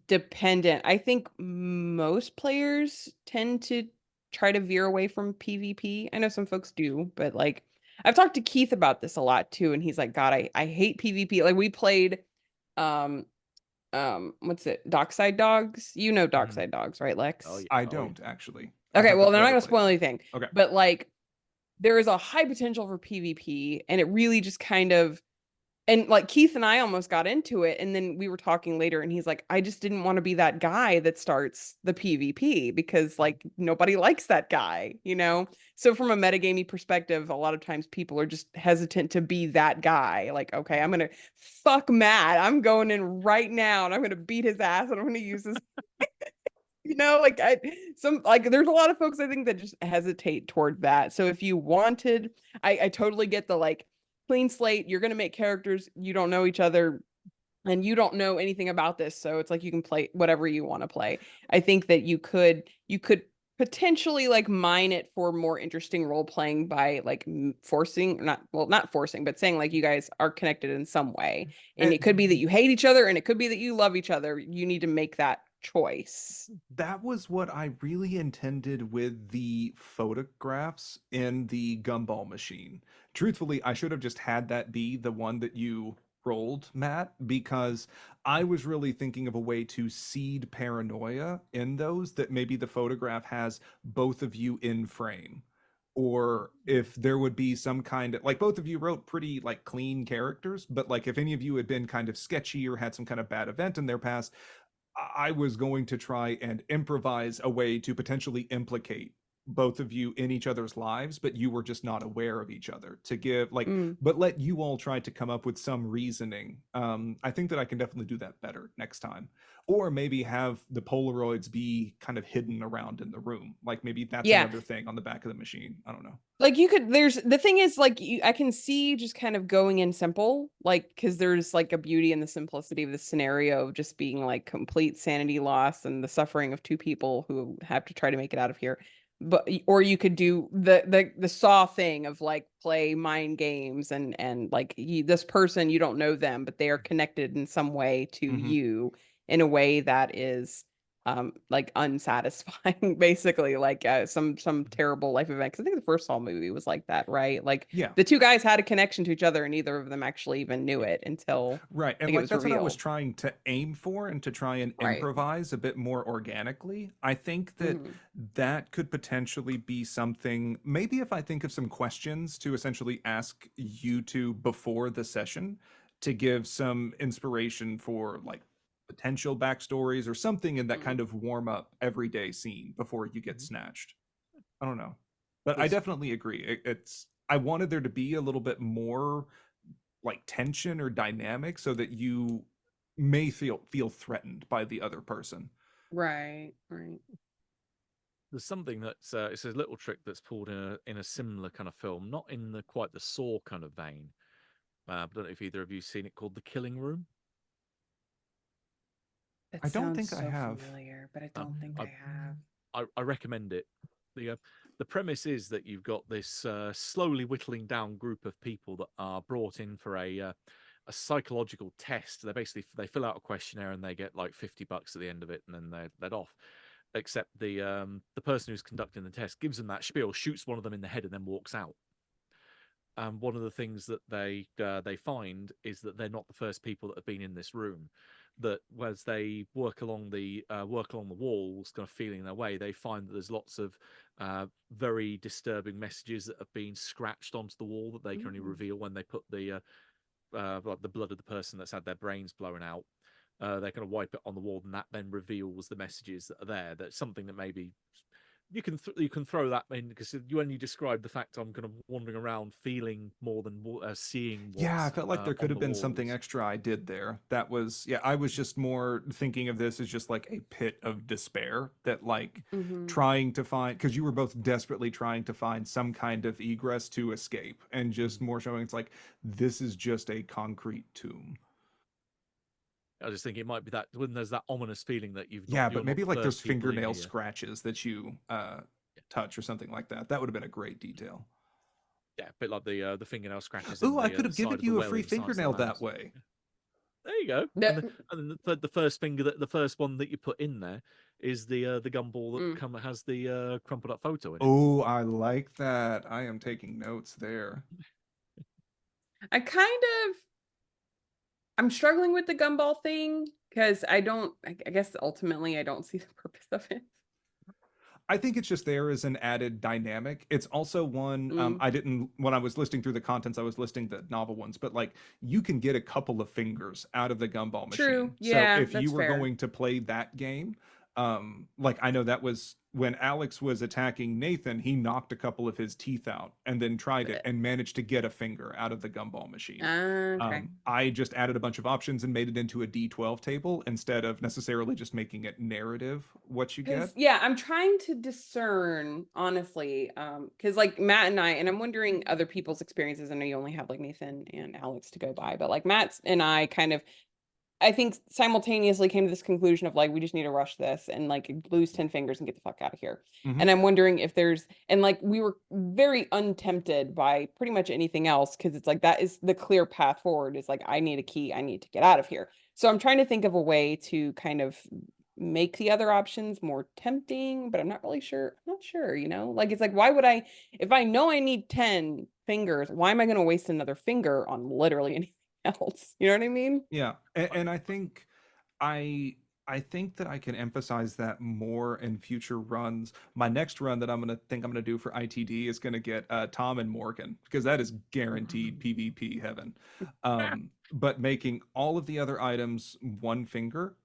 dependent. I think most players tend to try to veer away from PvP. I know some folks do, but like I've talked to Keith about this a lot too, and he's like, God, I hate PvP. Like we played um what's it? Dockside Dogs. You know Mhm. Dockside Dogs, right, Oh Lex? yeah. I Oh yeah. don't actually. I Okay, have well, got they're not brother gonna plays spoil it. anything, Okay. but like there is a high potential for PvP, and it really just kind of and like Keith and I almost got into it, and then we were talking later, and he's like, I just didn't want to be that guy that starts the PvP because like nobody likes that guy, you know? So from a metagamey perspective, a lot of times people are just hesitant to be that guy. Like, okay, I'm gonna fuck Matt. I'm going in right now and I'm gonna beat his ass and I'm gonna use his like some like there's a lot of folks I think that just hesitate toward that. So if you wanted, I totally get the like clean slate, you're gonna make characters, you don't know each other and you don't know anything about this. So it's like you can play whatever you want to play. I think that you could potentially like mine it for more interesting role playing by like forcing not well not forcing but saying like you guys are connected in some way and it could be that you hate each other and it could be that you love each other. You need to make that choice. That was what I really intended with the photographs in the gumball machine. Truthfully, I should have just had that be the one that you rolled, Matt, because I was really thinking of a way to seed paranoia in those, that maybe the photograph has both of you in frame. Or if there would be some kind of like both of you wrote pretty like clean characters, but like if any of you had been kind of sketchy or had some kind of bad event in their past, I was going to try and improvise a way to potentially implicate both of you in each other's lives, but you were just not aware of each other to give like, Mm. but let you all try to come up with some reasoning. I think that I can definitely do that better next time. Or maybe have the Polaroids be kind of hidden around in the room. Like maybe that's Yeah. another thing on the back of the machine. I don't know. Like you could there's the thing is like I can see just kind of going in simple like because there's like a beauty in the simplicity of the scenario of just being like complete sanity loss and the suffering of two people who have to try to make it out of here. But or you could do the Saw thing of like play mind games and like this person, you don't know them but they are connected in some way to Mm-hmm. you in a way that is like unsatisfying basically like some terrible life event. 'Cause I think the first Saw movie was like that, right? Like Yeah. the two guys had a connection to each other and neither of them actually even knew it until Right. And like it like was that's what I was revealed. trying to aim for and to try and Right. improvise a bit more organically. I think that Mhm. that could potentially be something, maybe if I think of some questions to essentially ask you two before the session to give some inspiration for like potential backstories or something in that Mhm. kind of warm up everyday scene before you get Mhm. snatched. I don't know. But I There's definitely agree. It's I wanted there to be a little bit more like tension or dynamic so that you may feel threatened by the other person. Right. Right. there's something that's it's a little trick that's pulled in a similar kind of film, not in the quite the Saw kind of vein. I don't know if either of you seen it, called The Killing Room. That I don't sounds think I so have. familiar, but I Um, don't think I, I have. I recommend it. The premise is that you've got this slowly whittling down group of people that are brought in for a psychological test. They fill out a questionnaire and they get like $50 at the end of it, and then they're off. Except the person who's conducting the test gives them that spiel, shoots one of them in the head, and then walks out. one of the things that they find is that they're not the first people that have been in this room. That as they work along the walls, kind of feeling their way, they find that there's lots of very disturbing messages that have been scratched onto the wall that they can only reveal when they put the like the blood of the person that's had their brains blown out. They're going to wipe it on the wall, and that then reveals the messages that are there. That's something that maybe you can throw that in, because when you describe the fact I'm kind of wandering around feeling more than seeing what's Yeah, I felt like there could on have the been something walls. extra I did there. That was, yeah, I was just more thinking of this as just like a pit of despair that, like, Mhm. trying to find, because you were both desperately trying to find some kind of egress to escape, and just more showing it's like, this is just a concrete tomb. I just think it might be that when there's that ominous feeling that you're Yeah, not but maybe the like there's first people in fingernail here. scratches that you touch or something like that. That would have been a great detail. Yeah, a bit like the fingernail scratches in Ooh, I the could have side given of the you a well free inside the fingernail that mouse. way. There you go. Yeah. And then the first finger, the first one that you put in there is the gumball that has the crumpled up photo in it. Oh, I like that. I am taking notes there. I kind of I'm struggling with the gumball thing because I guess ultimately I don't see the purpose of it. I think it's just there as an added dynamic. It's also one Mm. I didn't, when I was listing through the contents, I was listing the novel ones, but like you can get a couple of fingers out of the gumball True. machine. So Yeah, if you that's were fair. going to play that game, like I know that was when Alex was attacking Nathan, he knocked a couple of his teeth out and then tried it and managed to get a finger out of the gumball machine. Okay. I just added a bunch of options and made it into a D12 table instead of necessarily just making it narrative what you get. Yeah, I'm trying to discern, honestly, because like Matt and I, and I'm wondering other people's experiences. I know you only have like Nathan and Alex to go by, but like Matt and I kind of, I think, simultaneously came to this conclusion of like we just need to rush this and like lose 10 fingers and get the fuck out of here. Mhm. And I'm wondering if there's, and like we were very untempted by pretty much anything else, because it's like that is the clear path forward, is like I need a key, I need to get out of here. So I'm trying to think of a way to kind of make the other options more tempting, but I'm not really sure. I'm not sure, like it's like, why would I, if I know I need 10 fingers, why am I going to waste another finger on literally anything else? You know what I mean? Yeah, and I think I I think that I can emphasize that more in future runs. My next run that I'm gonna do for ITD is gonna get Tom and Morgan, because that is guaranteed PvP heaven. But making all of the other items one finger,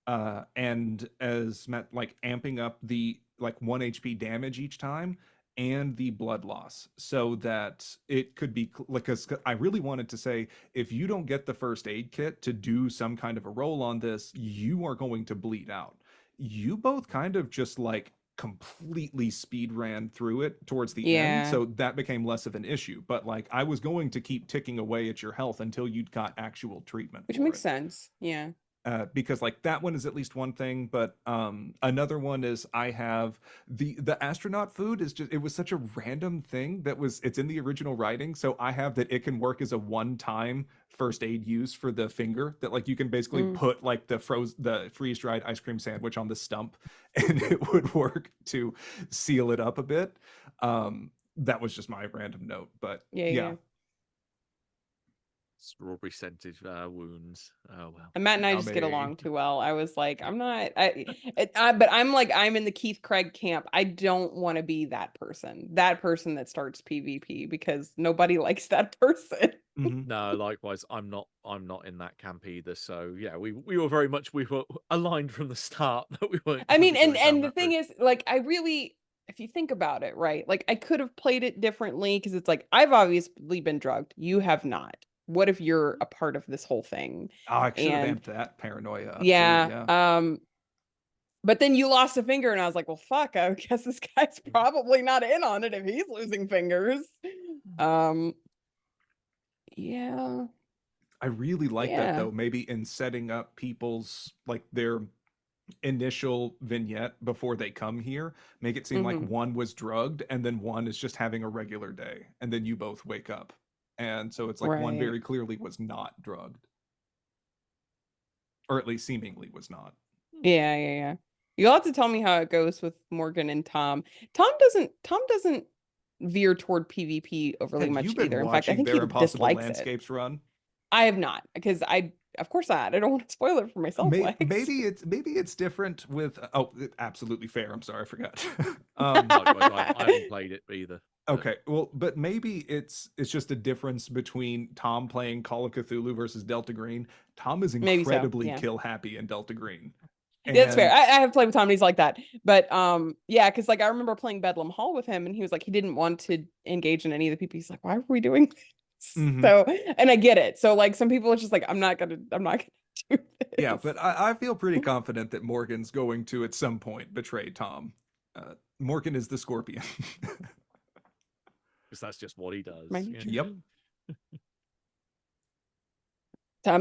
and as Matt, like amping up the like 1 HP damage each time, and the blood loss, so that it could be like, 'cause I really wanted to say, if you don't get the first aid kit to do some kind of a roll on this, you are going to bleed out. You both kind of just like completely speed ran through it towards the end, Yeah, so that became less of an issue. But like I was going to keep ticking away at your health until you'd got actual treatment which for makes it. sense. Yeah. Because like that one is at least one thing, but another one is I have the astronaut food is just, it was such a random thing that was, it's in the original writing, so I have that it can work as a one-time first aid use for the finger, that like you can basically Mm. put like the freeze-dried ice cream sandwich on the stump and it would work to seal it up a bit. That was just my random note, but Yeah, yeah. yeah. Strawberry scented wounds. Oh well. And Matt and I just get Yummy. along too well. I was like, I'm not, but I'm like, I'm in the Keith Craig camp. I don't want to be that person that starts PvP, because nobody likes that person. Mhm. No, likewise, I'm not in that camp either. So yeah, we were very much, we were aligned from the start that we weren't I going to mean, be and going down the that thing route. is, like, I really, if you think about it, right? Like, I could have played it differently, because it's like I've obviously been drugged. You have not. What if you're a part of this whole thing? Oh, I should have And amped that paranoia up too. yeah, Yeah. but then you lost a finger, and I was like, well, fuck, I guess this guy's probably not in on it if he's losing fingers. Um, yeah, I really like that yeah. though. Maybe in setting up people's like their initial vignette before they come here, make it seem like Hmm. one was drugged and then one is just having a regular day, and then you both wake up. And so it's like one Right. very clearly was not drugged, or at least seemingly was not. Yeah, yeah. You'll have to tell me how it goes with Morgan and Tom. Tom doesn't veer toward PvP overly Have much you been either. In fact, I watching think their he Impossible dislikes it. Landscapes run? I have not, because of course not. I don't want to spoil it for myself, Lex. Maybe it's different with. Oh, absolutely fair. I'm sorry, I forgot. Likewise, I haven't played it either. But Okay, well, but maybe it's just a difference between Tom playing Call of Cthulhu versus Delta Green. Tom is Maybe so, incredibly yeah. kill happy in Delta Green. That's fair. And I have played with Tom and he's like that. But yeah, because like I remember playing Bedlam Hall with him and he was like he didn't want to engage in any of the people. He's like, why were we doing this? Mhm. So, and I get it. So like some people it's just like I'm not gonna do this. yeah, but I feel pretty confident that Morgan's going to at some point betray Tom. Morgan is the Scorpion. because that's just what he does. My yeah. nature. Yep.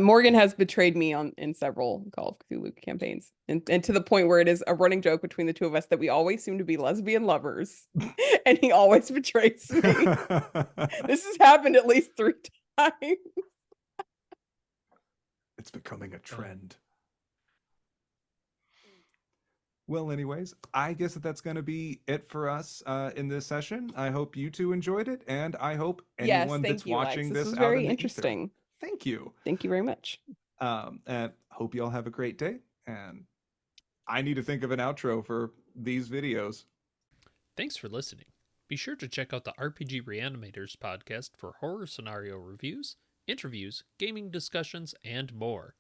Morgan has betrayed me in several Call of Cthulhu campaigns, and to the point where it is a running joke between the two of us that we always seem to be lesbian lovers, and he always betrays me. This has happened at least 3 times. It's becoming a trend. Well, anyways, I guess that's going to be it for us in this session. I hope you two enjoyed it, and I hope anyone Yes, that's thank you, Lex. watching This this was out very in the ether. interesting. Thank you. Thank you very much. And hope you all have a great day. And I need to think of an outro for these videos. Thanks for listening. Be sure to check out the RPG Reanimators podcast for horror scenario reviews, interviews, gaming discussions, and more.